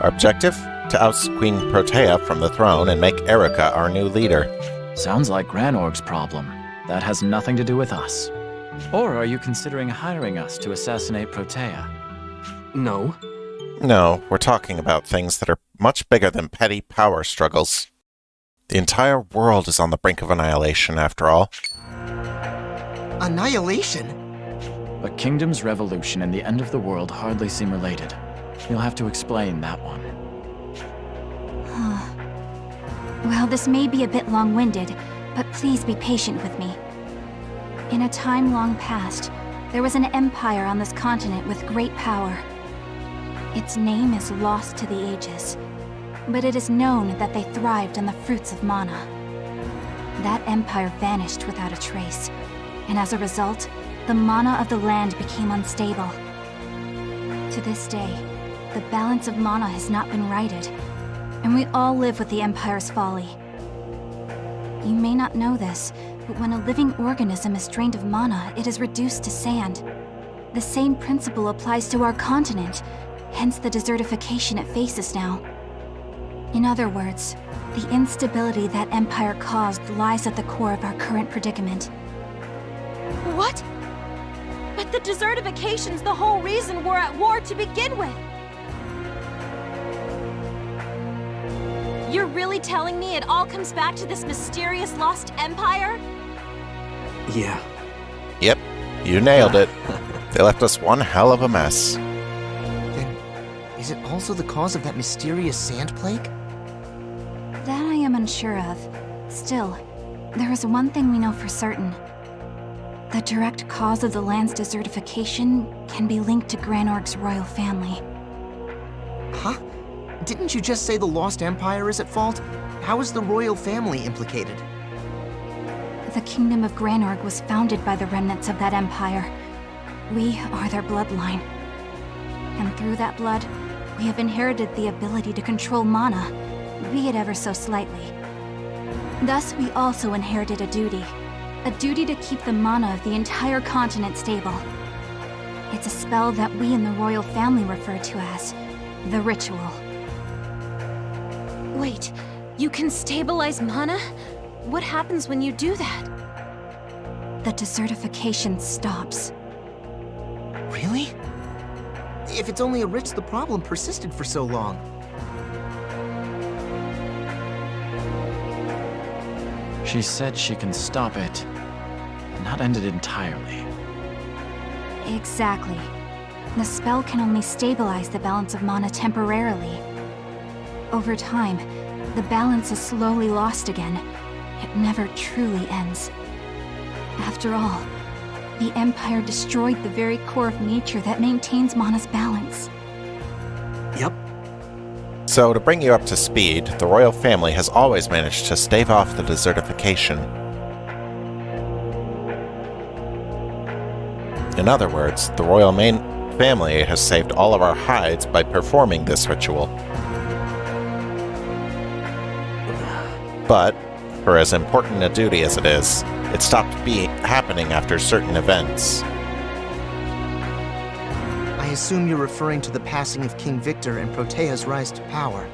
Our objective? To oust Queen Protea from the throne and make Erica our new leader. Sounds like Granorg's problem. That has nothing to do with us. Or are you considering hiring us to assassinate Protea? No. No, we're talking about things that are much bigger than petty power struggles. The entire world is on the brink of annihilation, after all. Annihilation? A kingdom's revolution and the end of the world hardly seem related. You'll have to explain that one. Well, this may be a bit long-winded, but please be patient with me. In a time long past, there was an empire on this continent with great power. Its name is lost to the ages, but it is known that they thrived on the fruits of mana. That empire vanished without a trace, and as a result, the mana of the land became unstable. To this day, the balance of mana has not been righted, and we all live with the Empire's folly. You may not know this, but when a living organism is drained of mana, it is reduced to sand. The same principle applies to our continent, hence the desertification it faces now. In other words, the instability that Empire caused lies at the core of our current predicament. What? But the desertification's the whole reason we're at war to begin with! You're really telling me it all comes back to this mysterious lost empire? Yeah. Yep, you nailed it. They left us one hell of a mess. Then, is it also the cause of that mysterious sand plague? That I am unsure of. Still, there is one thing we know for certain. The direct cause of the land's desertification can be linked to Granorg's royal family. Huh? Didn't you just say the Lost Empire is at fault? How is the royal family implicated? The Kingdom of Granorg was founded by the remnants of that empire. We are their bloodline. And through that blood, we have inherited the ability to control mana, be it ever so slightly. Thus, we also inherited a duty to keep the mana of the entire continent stable. It's a spell that we in the royal family refer to as the Ritual. Wait, you can stabilize mana? What happens when you do that? The desertification stops. Really? If it's only a Rich, the problem persisted for so long. She said she can stop it, but not end it entirely. Exactly. The spell can only stabilize the balance of mana temporarily. Over time, the balance is slowly lost again. It never truly ends. After all, the Empire destroyed the very core of nature that maintains mana's balance. Yep. So, to bring you up to speed, the royal family has always managed to stave off the desertification. In other words, the royal family has saved all of our hides by performing this ritual. But, for as important a duty as it is, it stopped happening after certain events. I assume you're referring to the passing of King Victor and Protea's rise to power.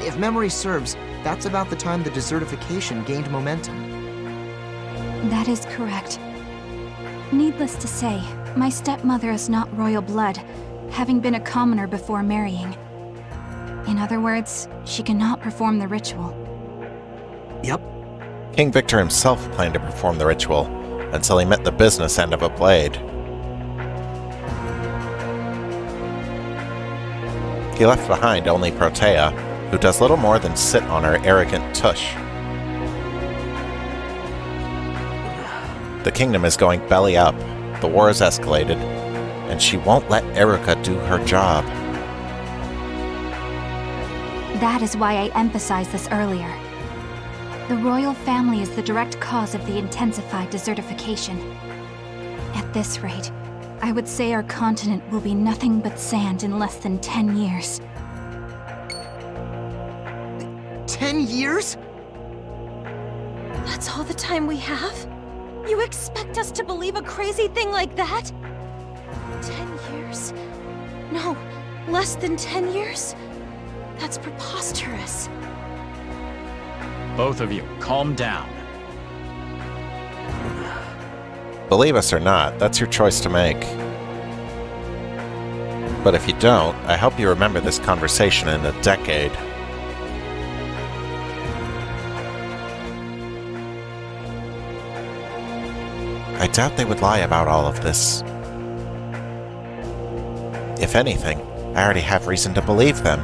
If memory serves, that's about the time the desertification gained momentum. That is correct. Needless to say, my stepmother is not royal blood, having been a commoner before marrying. In other words, she cannot perform the ritual. Yep. King Victor himself planned to perform the ritual until he met the business end of a blade. He left behind only Protea, who does little more than sit on her arrogant tush. The kingdom is going belly up, the war has escalated, and she won't let Erica do her job. That is why I emphasized this earlier. The royal family is the direct cause of the intensified desertification. At this rate, I would say our continent will be nothing but sand in less than 10 years. 10 years? That's all the time we have? You expect us to believe a crazy thing like that? 10 years? No, less than 10 years? That's preposterous. Both of you, calm down. Believe us or not, that's your choice to make. But if you don't, I hope you remember this conversation in a decade. I doubt they would lie about all of this. If anything, I already have reason to believe them.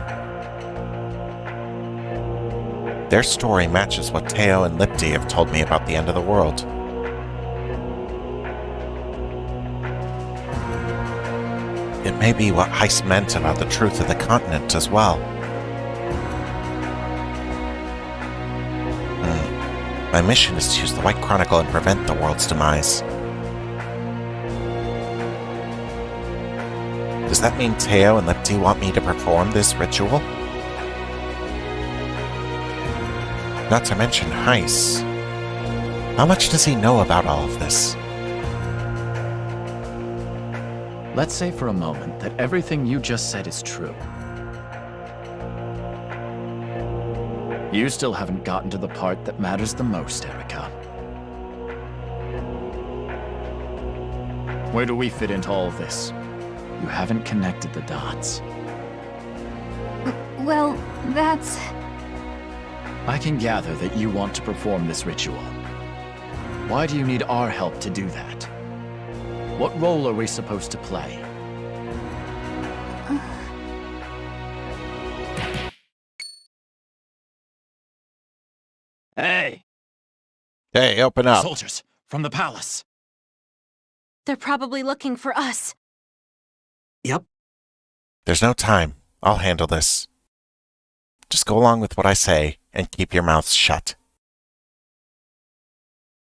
Their story matches what Teo and Lipti have told me about the end of the world. It may be what Heist meant about the truth of the continent as well. My mission is to use the White Chronicle and prevent the world's demise. Does that mean Teo and Lipti want me to perform this ritual? Not to mention Heist. How much does he know about all of this? Let's say for a moment that everything you just said is true. You still haven't gotten to the part that matters the most, Erica. Where do we fit into all of this? You haven't connected the dots. Well, that's... I can gather that you want to perform this ritual. Why do you need our help to do that? What role are we supposed to play? Hey! Hey, open up. Soldiers, from the palace. They're probably looking for us. Yep. There's no time. I'll handle this. Just go along with what I say and keep your mouths shut.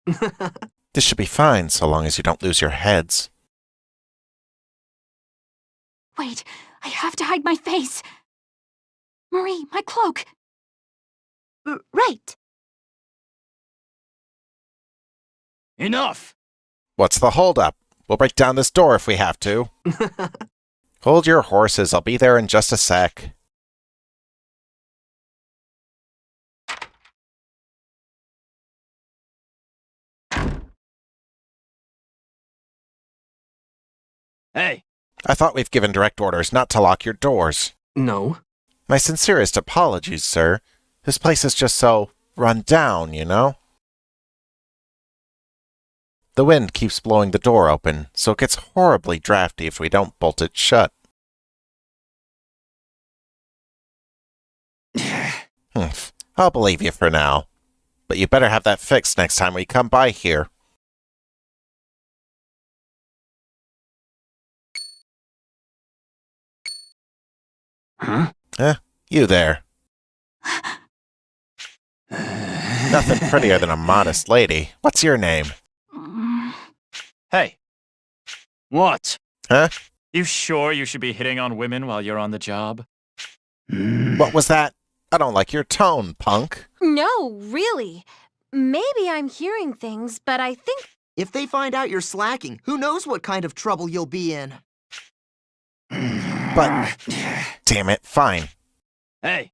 This should be fine so long as you don't lose your heads. Wait, I have to hide my face! Marie, my cloak! Right! Enough! What's the holdup? We'll break down this door if we have to. Hold your horses, I'll be there in just a sec. Hey! I thought we've given direct orders not to lock your doors. No. My sincerest apologies, sir. This place is just so run down, you know? The wind keeps blowing the door open, so it gets horribly drafty if we don't bolt it shut. I'll believe you for now. But you better have that fixed next time we come by here. Huh? You there. Nothing prettier than a modest lady. What's your name? Hey! What? Huh? You sure you should be hitting on women while you're on the job? What was that? I don't like your tone, punk. No, really. Maybe I'm hearing things, but I think If they find out you're slacking, who knows what kind of trouble you'll be in. But, damn it, fine. Hey!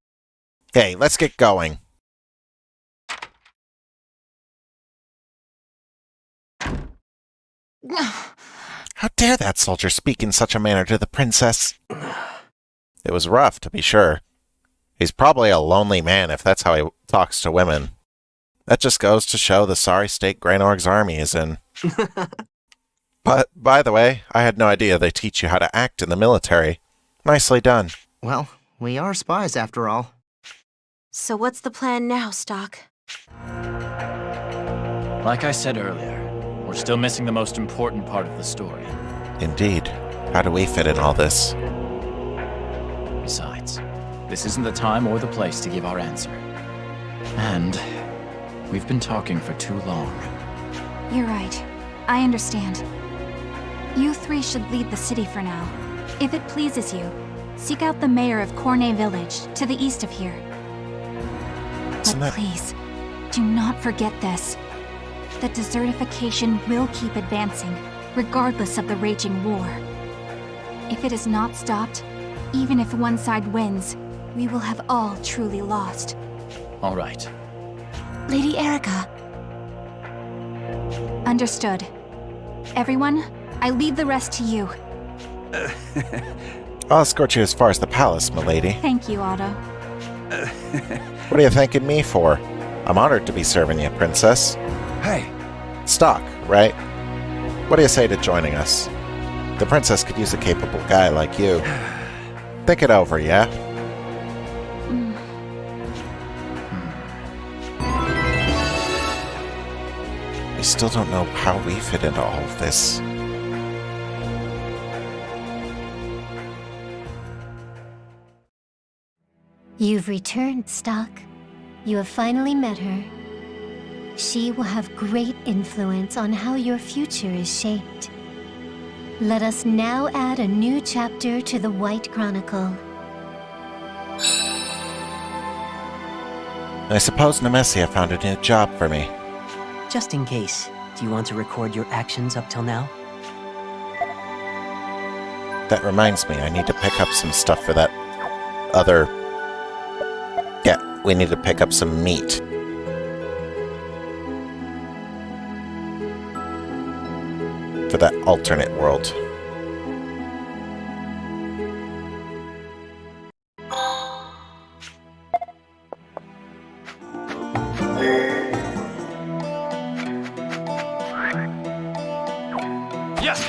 Hey, let's get going. How dare that soldier speak in such a manner to the princess? It was rough, to be sure. He's probably a lonely man if that's how he talks to women. That just goes to show the sorry state Greynorg's army is in. But, by the way, I had no idea they teach you how to act in the military. Nicely done. Well, we are spies after all. So what's the plan now, Stock? Like I said earlier, we're still missing the most important part of the story. Indeed. How do we fit in all this? Besides, this isn't the time or the place to give our answer. And we've been talking for too long. You're right. I understand. You three should lead the city for now. If it pleases you, seek out the mayor of Cornet Village, to the east of here. But please, do not forget this. The desertification will keep advancing, regardless of the raging war. If it is not stopped, even if one side wins, we will have all truly lost. All right. Lady Erica. Understood. Everyone, I leave the rest to you. I'll escort you as far as the palace, milady. Thank you, Otto. What are you thanking me for? I'm honored to be serving you, princess. Hey. Stock, right? What do you say to joining us? The princess could use a capable guy like you. Think it over, yeah? We still don't know how we fit into all of this. You've returned, Stock. You have finally met her. She will have great influence on how your future is shaped. Let us now add a new chapter to the White Chronicle. I suppose Nemesia found a new job for me. Just in case, do you want to record your actions up till now? That reminds me, I need to pick up some stuff for that other... Yeah, we need to pick up some meat. For that alternate world. Yes!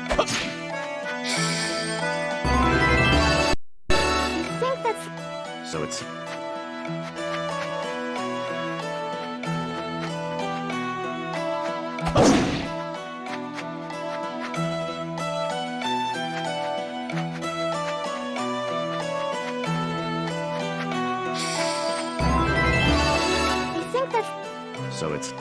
I think that's... So it's... I think that's... So it's...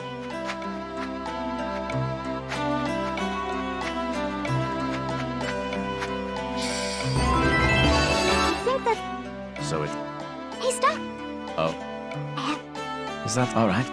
I think that's... So it's... Hey, stop! Oh. Is that all right?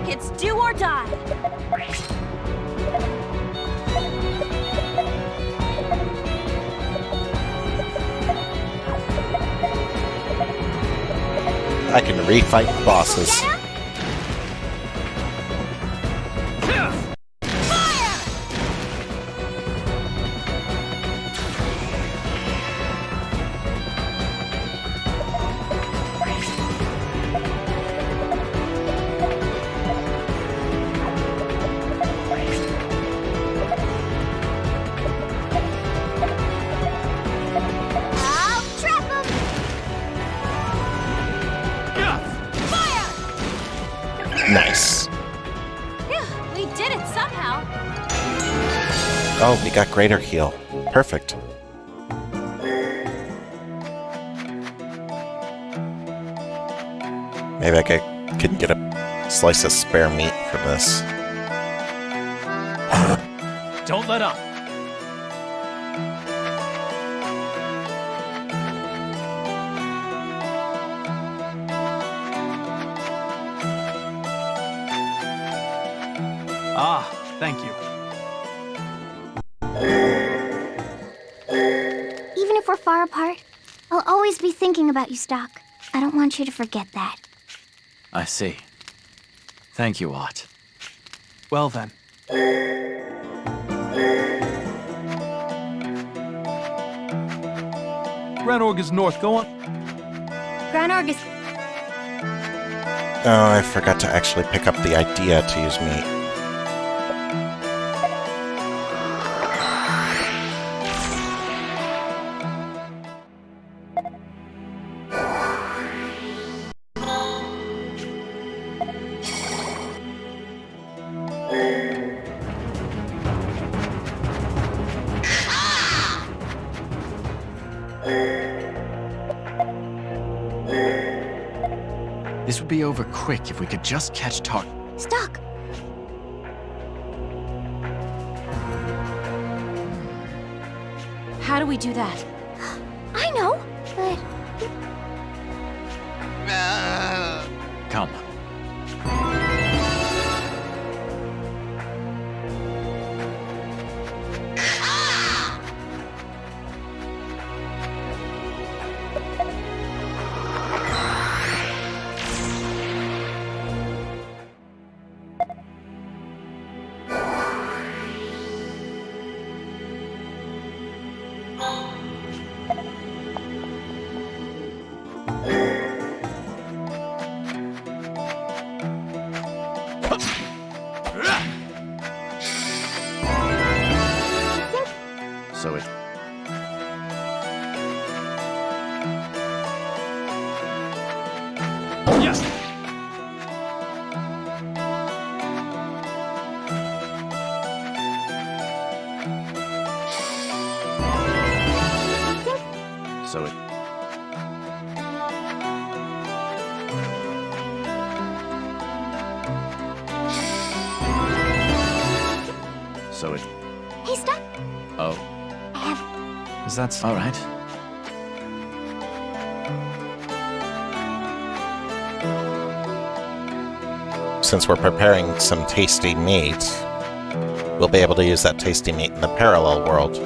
It's do or die. I can refight bosses. Nice. Phew, we did it somehow. Oh, we got greater heal. Perfect. Maybe I could get a slice of spare meat from this. Don't let up. Ah, thank you. Even if we're far apart, I'll always be thinking about you, Stock. I don't want you to forget that. I see. Thank you, Watt. Well then. Granorg is north. Go on. Granorg is... Oh, I forgot to actually pick up the idea to use meat. This would be over quick if we could just catch Tark. Stock! How do we do that? I know, but... Come. So it... Yes! So it... So it... Hey, Stock! Oh. I have... Is that... all right? Since we're preparing some tasty meat, we'll be able to use that tasty meat in the parallel world.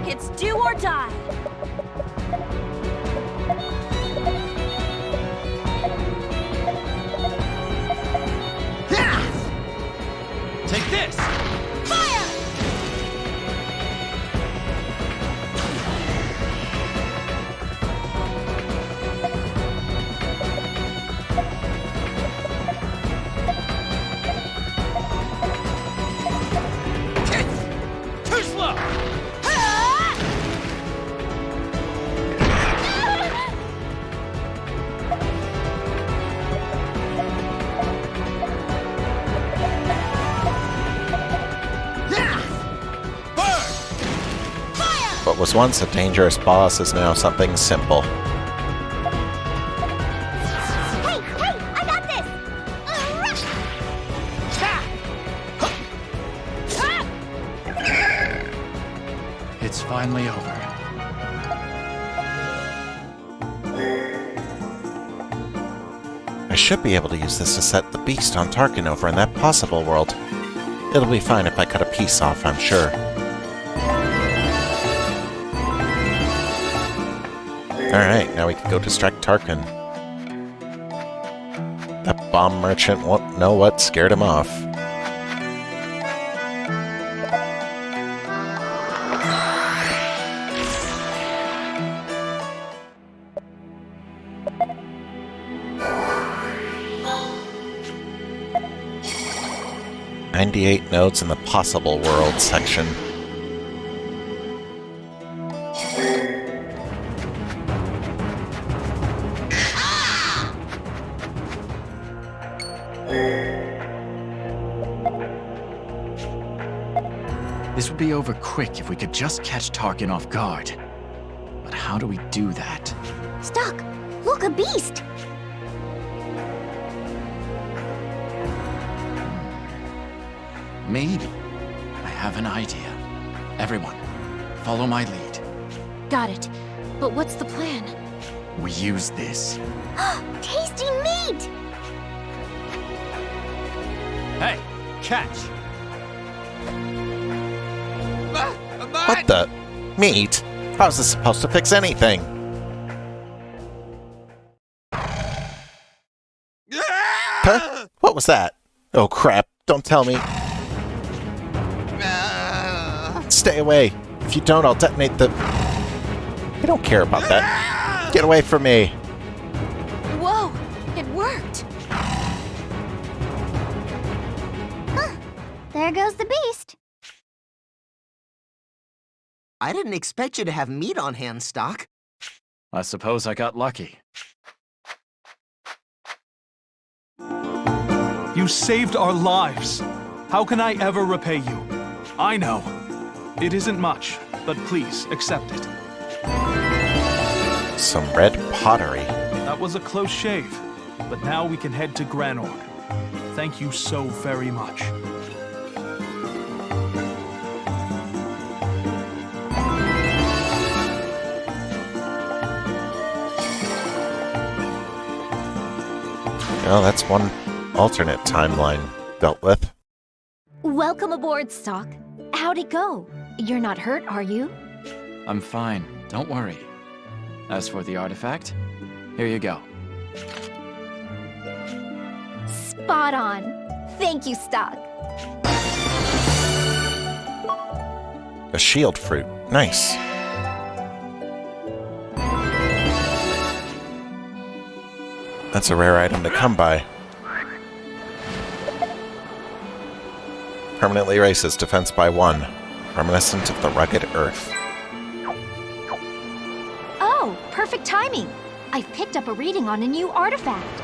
It's do or die. Take this! Fire! Too slow! What was once a dangerous boss is now something simple. Hey, I got this! It's finally over. I should be able to use this to set the beast on Tarkin over in that possible world. It'll be fine if I cut a piece off, I'm sure. Alright, now we can go distract Tarkin. That bomb merchant won't know what scared him off. 98 nodes in the possible world section. This would be over quick if we could just catch Tarkin off guard. But how do we do that? Stuck! Look, a beast! Maybe. I have an idea. Everyone, follow my lead. Got it. But what's the plan? We use this. Tasty meat! Hey, catch! What the? Meat? How's this supposed to fix anything? Huh? What was that? Oh crap, don't tell me. Stay away. If you don't, I'll detonate the... I don't care about that. Get away from me. Whoa! It worked! Huh. There goes the beast. I didn't expect you to have meat on hand, Stock. I suppose I got lucky. You saved our lives. How can I ever repay you? I know. It isn't much, but please accept it. Some red pottery. That was a close shave, but now we can head to Granorg. Thank you so very much. Well, that's one alternate timeline dealt with. Welcome aboard, Stock. How'd it go? You're not hurt, are you? I'm fine, don't worry. As for the artifact, here you go. Spot on. Thank you, Stock. A shield fruit. Nice. That's a rare item to come by. Permanently raises defense by 1. Reminiscent of the rugged earth. Oh, perfect timing. I've picked up a reading on a new artifact.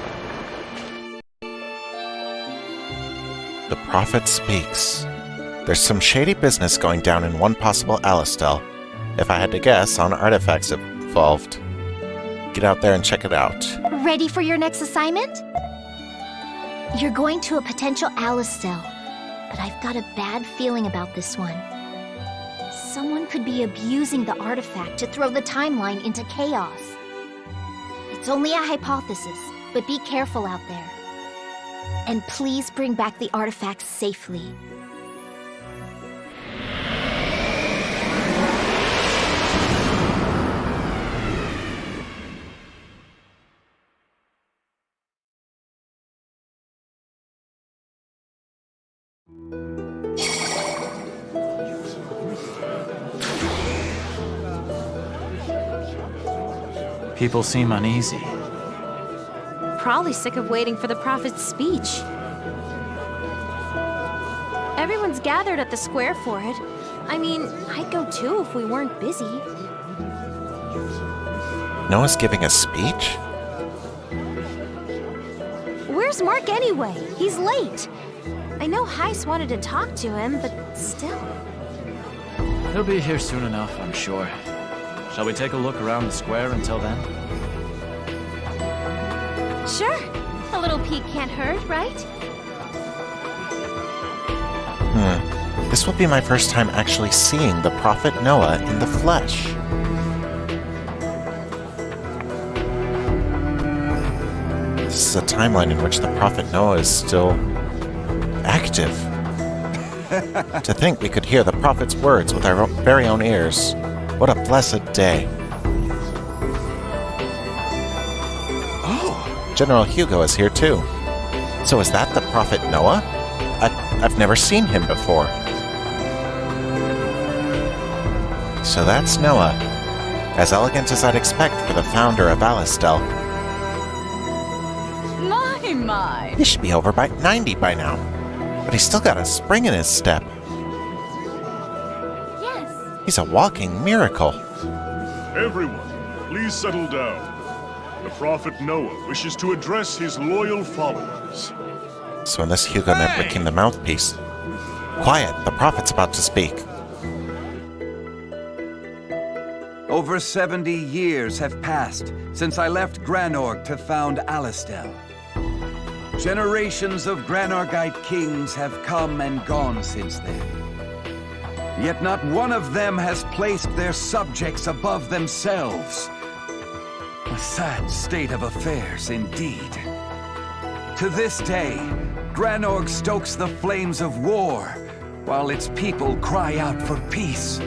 The prophet speaks. There's some shady business going down in one possible Alistel. If I had to guess, on artifacts involved. Get out there and check it out. Ready for your next assignment? You're going to a potential Alistel, but I've got a bad feeling about this one. Someone could be abusing the artifact to throw the timeline into chaos. It's only a hypothesis, but be careful out there. And please bring back the artifact safely. People seem uneasy. Probably sick of waiting for the prophet's speech. Everyone's gathered at the square for it. I mean, I'd go too if we weren't busy. Noah's giving a speech? Where's Mark anyway? He's late. I know Heiss wanted to talk to him, but still. He'll be here soon enough, I'm sure. Shall we take a look around the square until then? Sure. A little peek can't hurt, right? This will be my first time actually seeing the Prophet Noah in the flesh. This is a timeline in which the Prophet Noah is still active. To think we could hear the Prophet's words with our very own ears. What a blessed day. Oh! General Hugo is here too. So is that the Prophet Noah? I've never seen him before. So that's Noah. As elegant as I'd expect for the founder of Alistel. My. He should be over by 90 by now. But he's still got a spring in his step. Yes. He's a walking miracle. Everyone, please settle down. The Prophet Noah wishes to address his loyal followers. So in this, Hugo never became the mouthpiece. Quiet, the prophet's about to speak. Over 70 years have passed since I left Granorg to found Alastel. Generations of Granorgite kings have come and gone since then. Yet not one of them has placed their subjects above themselves. A sad state of affairs indeed. To this day, Granorg stokes the flames of war, while its people cry out for peace.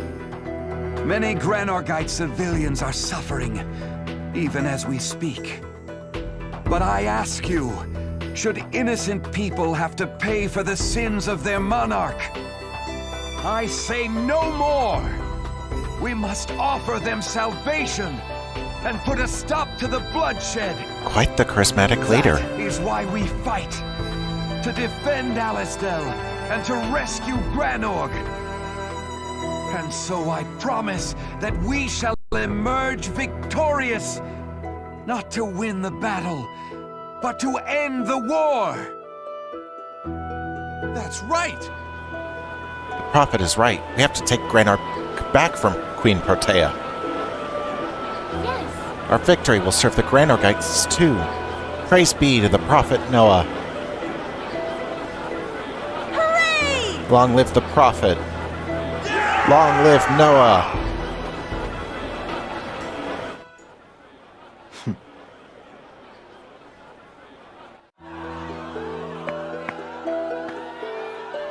Many Granorgite civilians are suffering, even as we speak. But I ask you, should innocent people have to pay for the sins of their monarch? I say no more! We must offer them salvation and put a stop to the bloodshed. Quite the charismatic leader. That is why we fight. To defend Alastel and to rescue Granorg. And so I promise that we shall emerge victorious. Not to win the battle, but to end the war. That's right. The prophet is right. We have to take Granorg back from Queen Protea. Yes. Our victory will serve the Granorgites too. Praise be to the prophet Noah. Hooray! Long live the prophet. Long live Noah.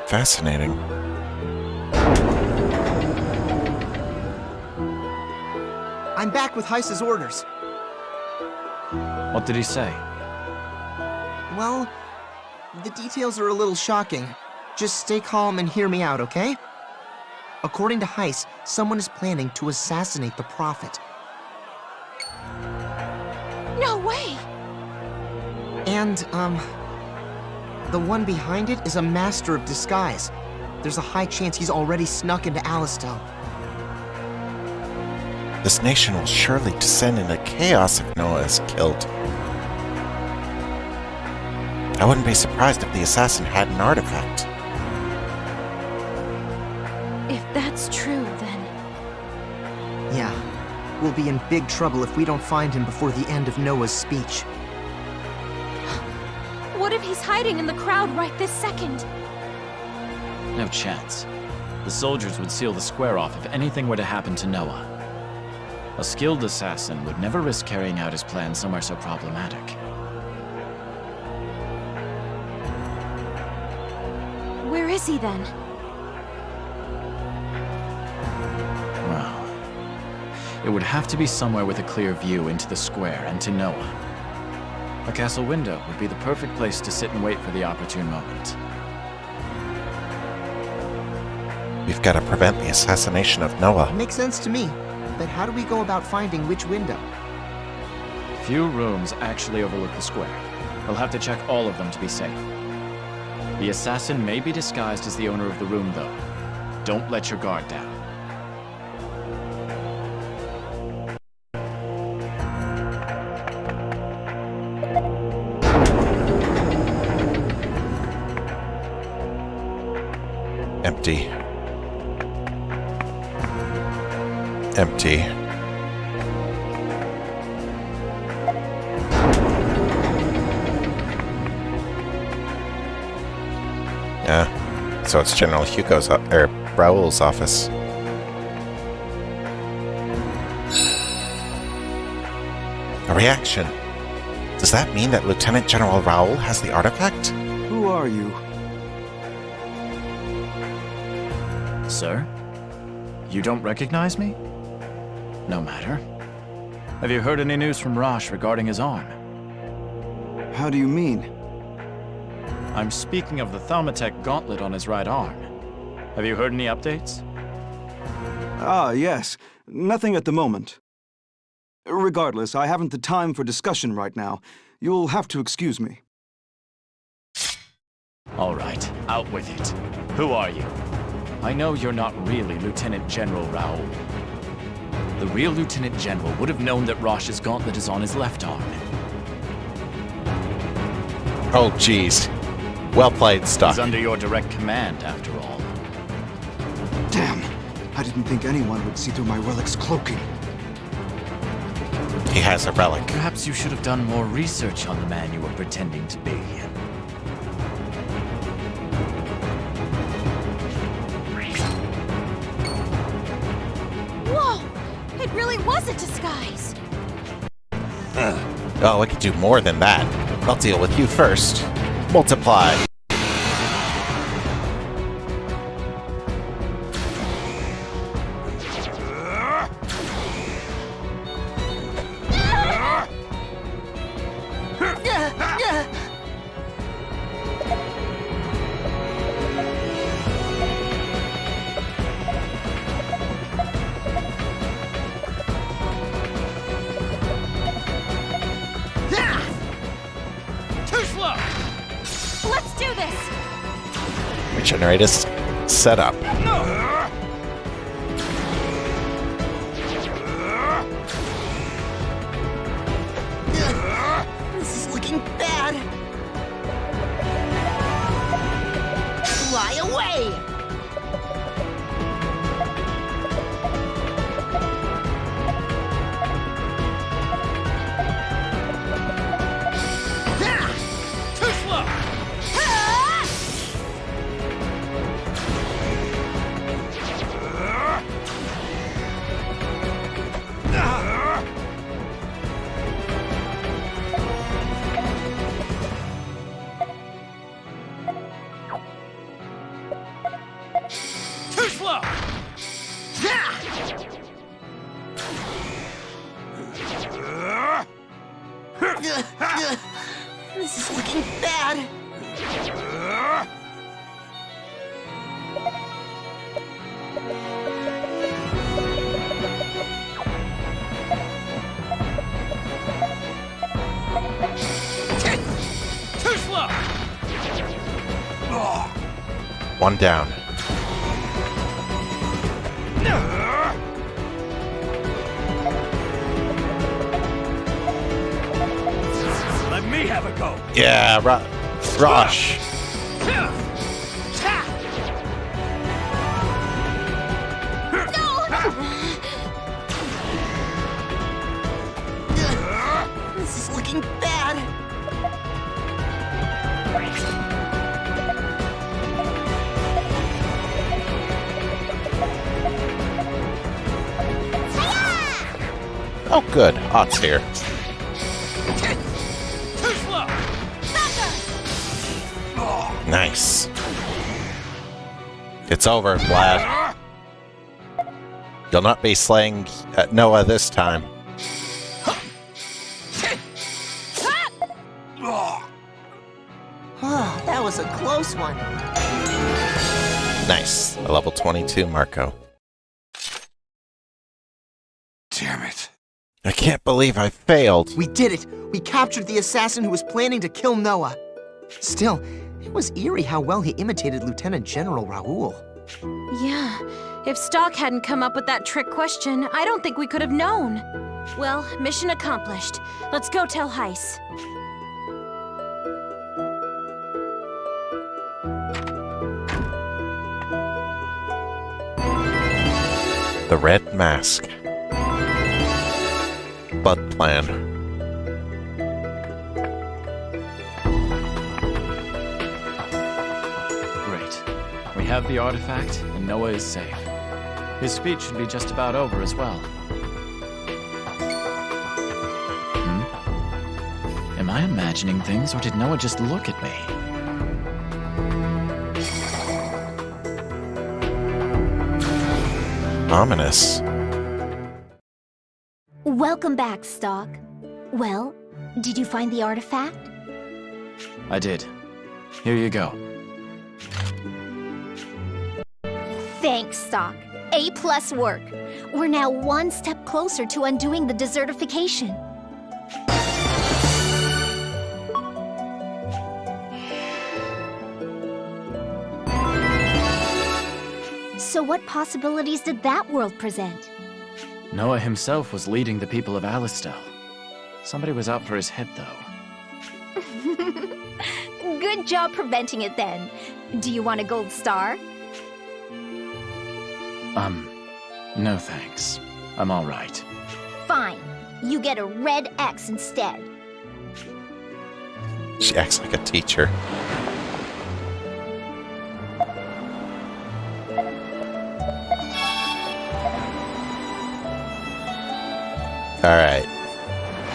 Fascinating. I'm back with Heiss's orders. What did he say? Well, the details are a little shocking. Just stay calm and hear me out, okay? According to Heiss, someone is planning to assassinate the Prophet. No way! And, the one behind it is a master of disguise. There's a high chance he's already snuck into Alastel. This nation will surely descend into chaos if Noah is killed. I wouldn't be surprised if the assassin had an artifact. If that's true, then... Yeah, we'll be in big trouble if we don't find him before the end of Noah's speech. What if he's hiding in the crowd right this second? No chance. The soldiers would seal the square off if anything were to happen to Noah. A skilled assassin would never risk carrying out his plan somewhere so problematic. Where is he then? Well, it would have to be somewhere with a clear view into the square and to Noah. A castle window would be the perfect place to sit and wait for the opportune moment. We've got to prevent the assassination of Noah. Makes sense to me, but how do we go about finding which window? Few rooms actually overlook the square. We'll have to check all of them to be safe. The assassin may be disguised as the owner of the room, though. Don't let your guard down. Empty. Empty. Yeah, so it's General Hugo's, Raoul's office. A reaction. Does that mean that Lieutenant General Raoul has the artifact? Who are you? Sir? You don't recognize me? No matter. Have you heard any news from Rosch regarding his arm? How do you mean? I'm speaking of the Thaumatek gauntlet on his right arm. Have you heard any updates? Ah, yes. Nothing at the moment. Regardless, I haven't the time for discussion right now. You'll have to excuse me. All right, out with it. Who are you? I know you're not really Lieutenant General Raoul. The real Lieutenant General would have known that Rosch's gauntlet is on his left arm. Oh, jeez. Well played, Stock. He's under your direct command, after all. Damn! I didn't think anyone would see through my relic's cloaking. He has a relic. Perhaps you should have done more research on the man you were pretending to be. Whoa! It really was a disguise! Oh, I could do more than that. I'll deal with you first. Multiply. Let's do this! Regenerate is set up. This is looking bad. Fly away! This is looking bad. Too slow! One down. Let me have a go! Yeah, Rosch. This is looking bad. Oh, good. Ott's here. Too slow! Nice. It's over, Vlad. You'll not be slaying Noah this time. Oh, that was a close one. Nice. A level 22 Marco. Damn it. I can't believe I failed. We did it! We captured the assassin who was planning to kill Noah. Still, it was eerie how well he imitated Lieutenant General Raoul. Yeah, if Stock hadn't come up with that trick question, I don't think we could have known. Well, mission accomplished. Let's go tell Heiss. The Red Mask. Bud Plan. Great. We have the artifact, and Noah is safe. His speech should be just about over as well. Am I imagining things, or did Noah just look at me? Ominous. Welcome back, Stock. Well, did you find the artifact? I did. Here you go. Thanks, Stock. A+ work. We're now one step closer to undoing the desertification. So what possibilities did that world present? Noah himself was leading the people of Alistel. Somebody was out for his head, though. Good job preventing it then. Do you want a gold star? No thanks. I'm all right. Fine. You get a red X instead. She acts like a teacher. Alright.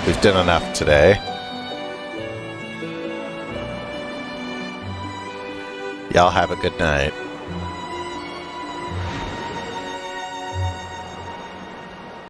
We've done enough today. Y'all have a good night.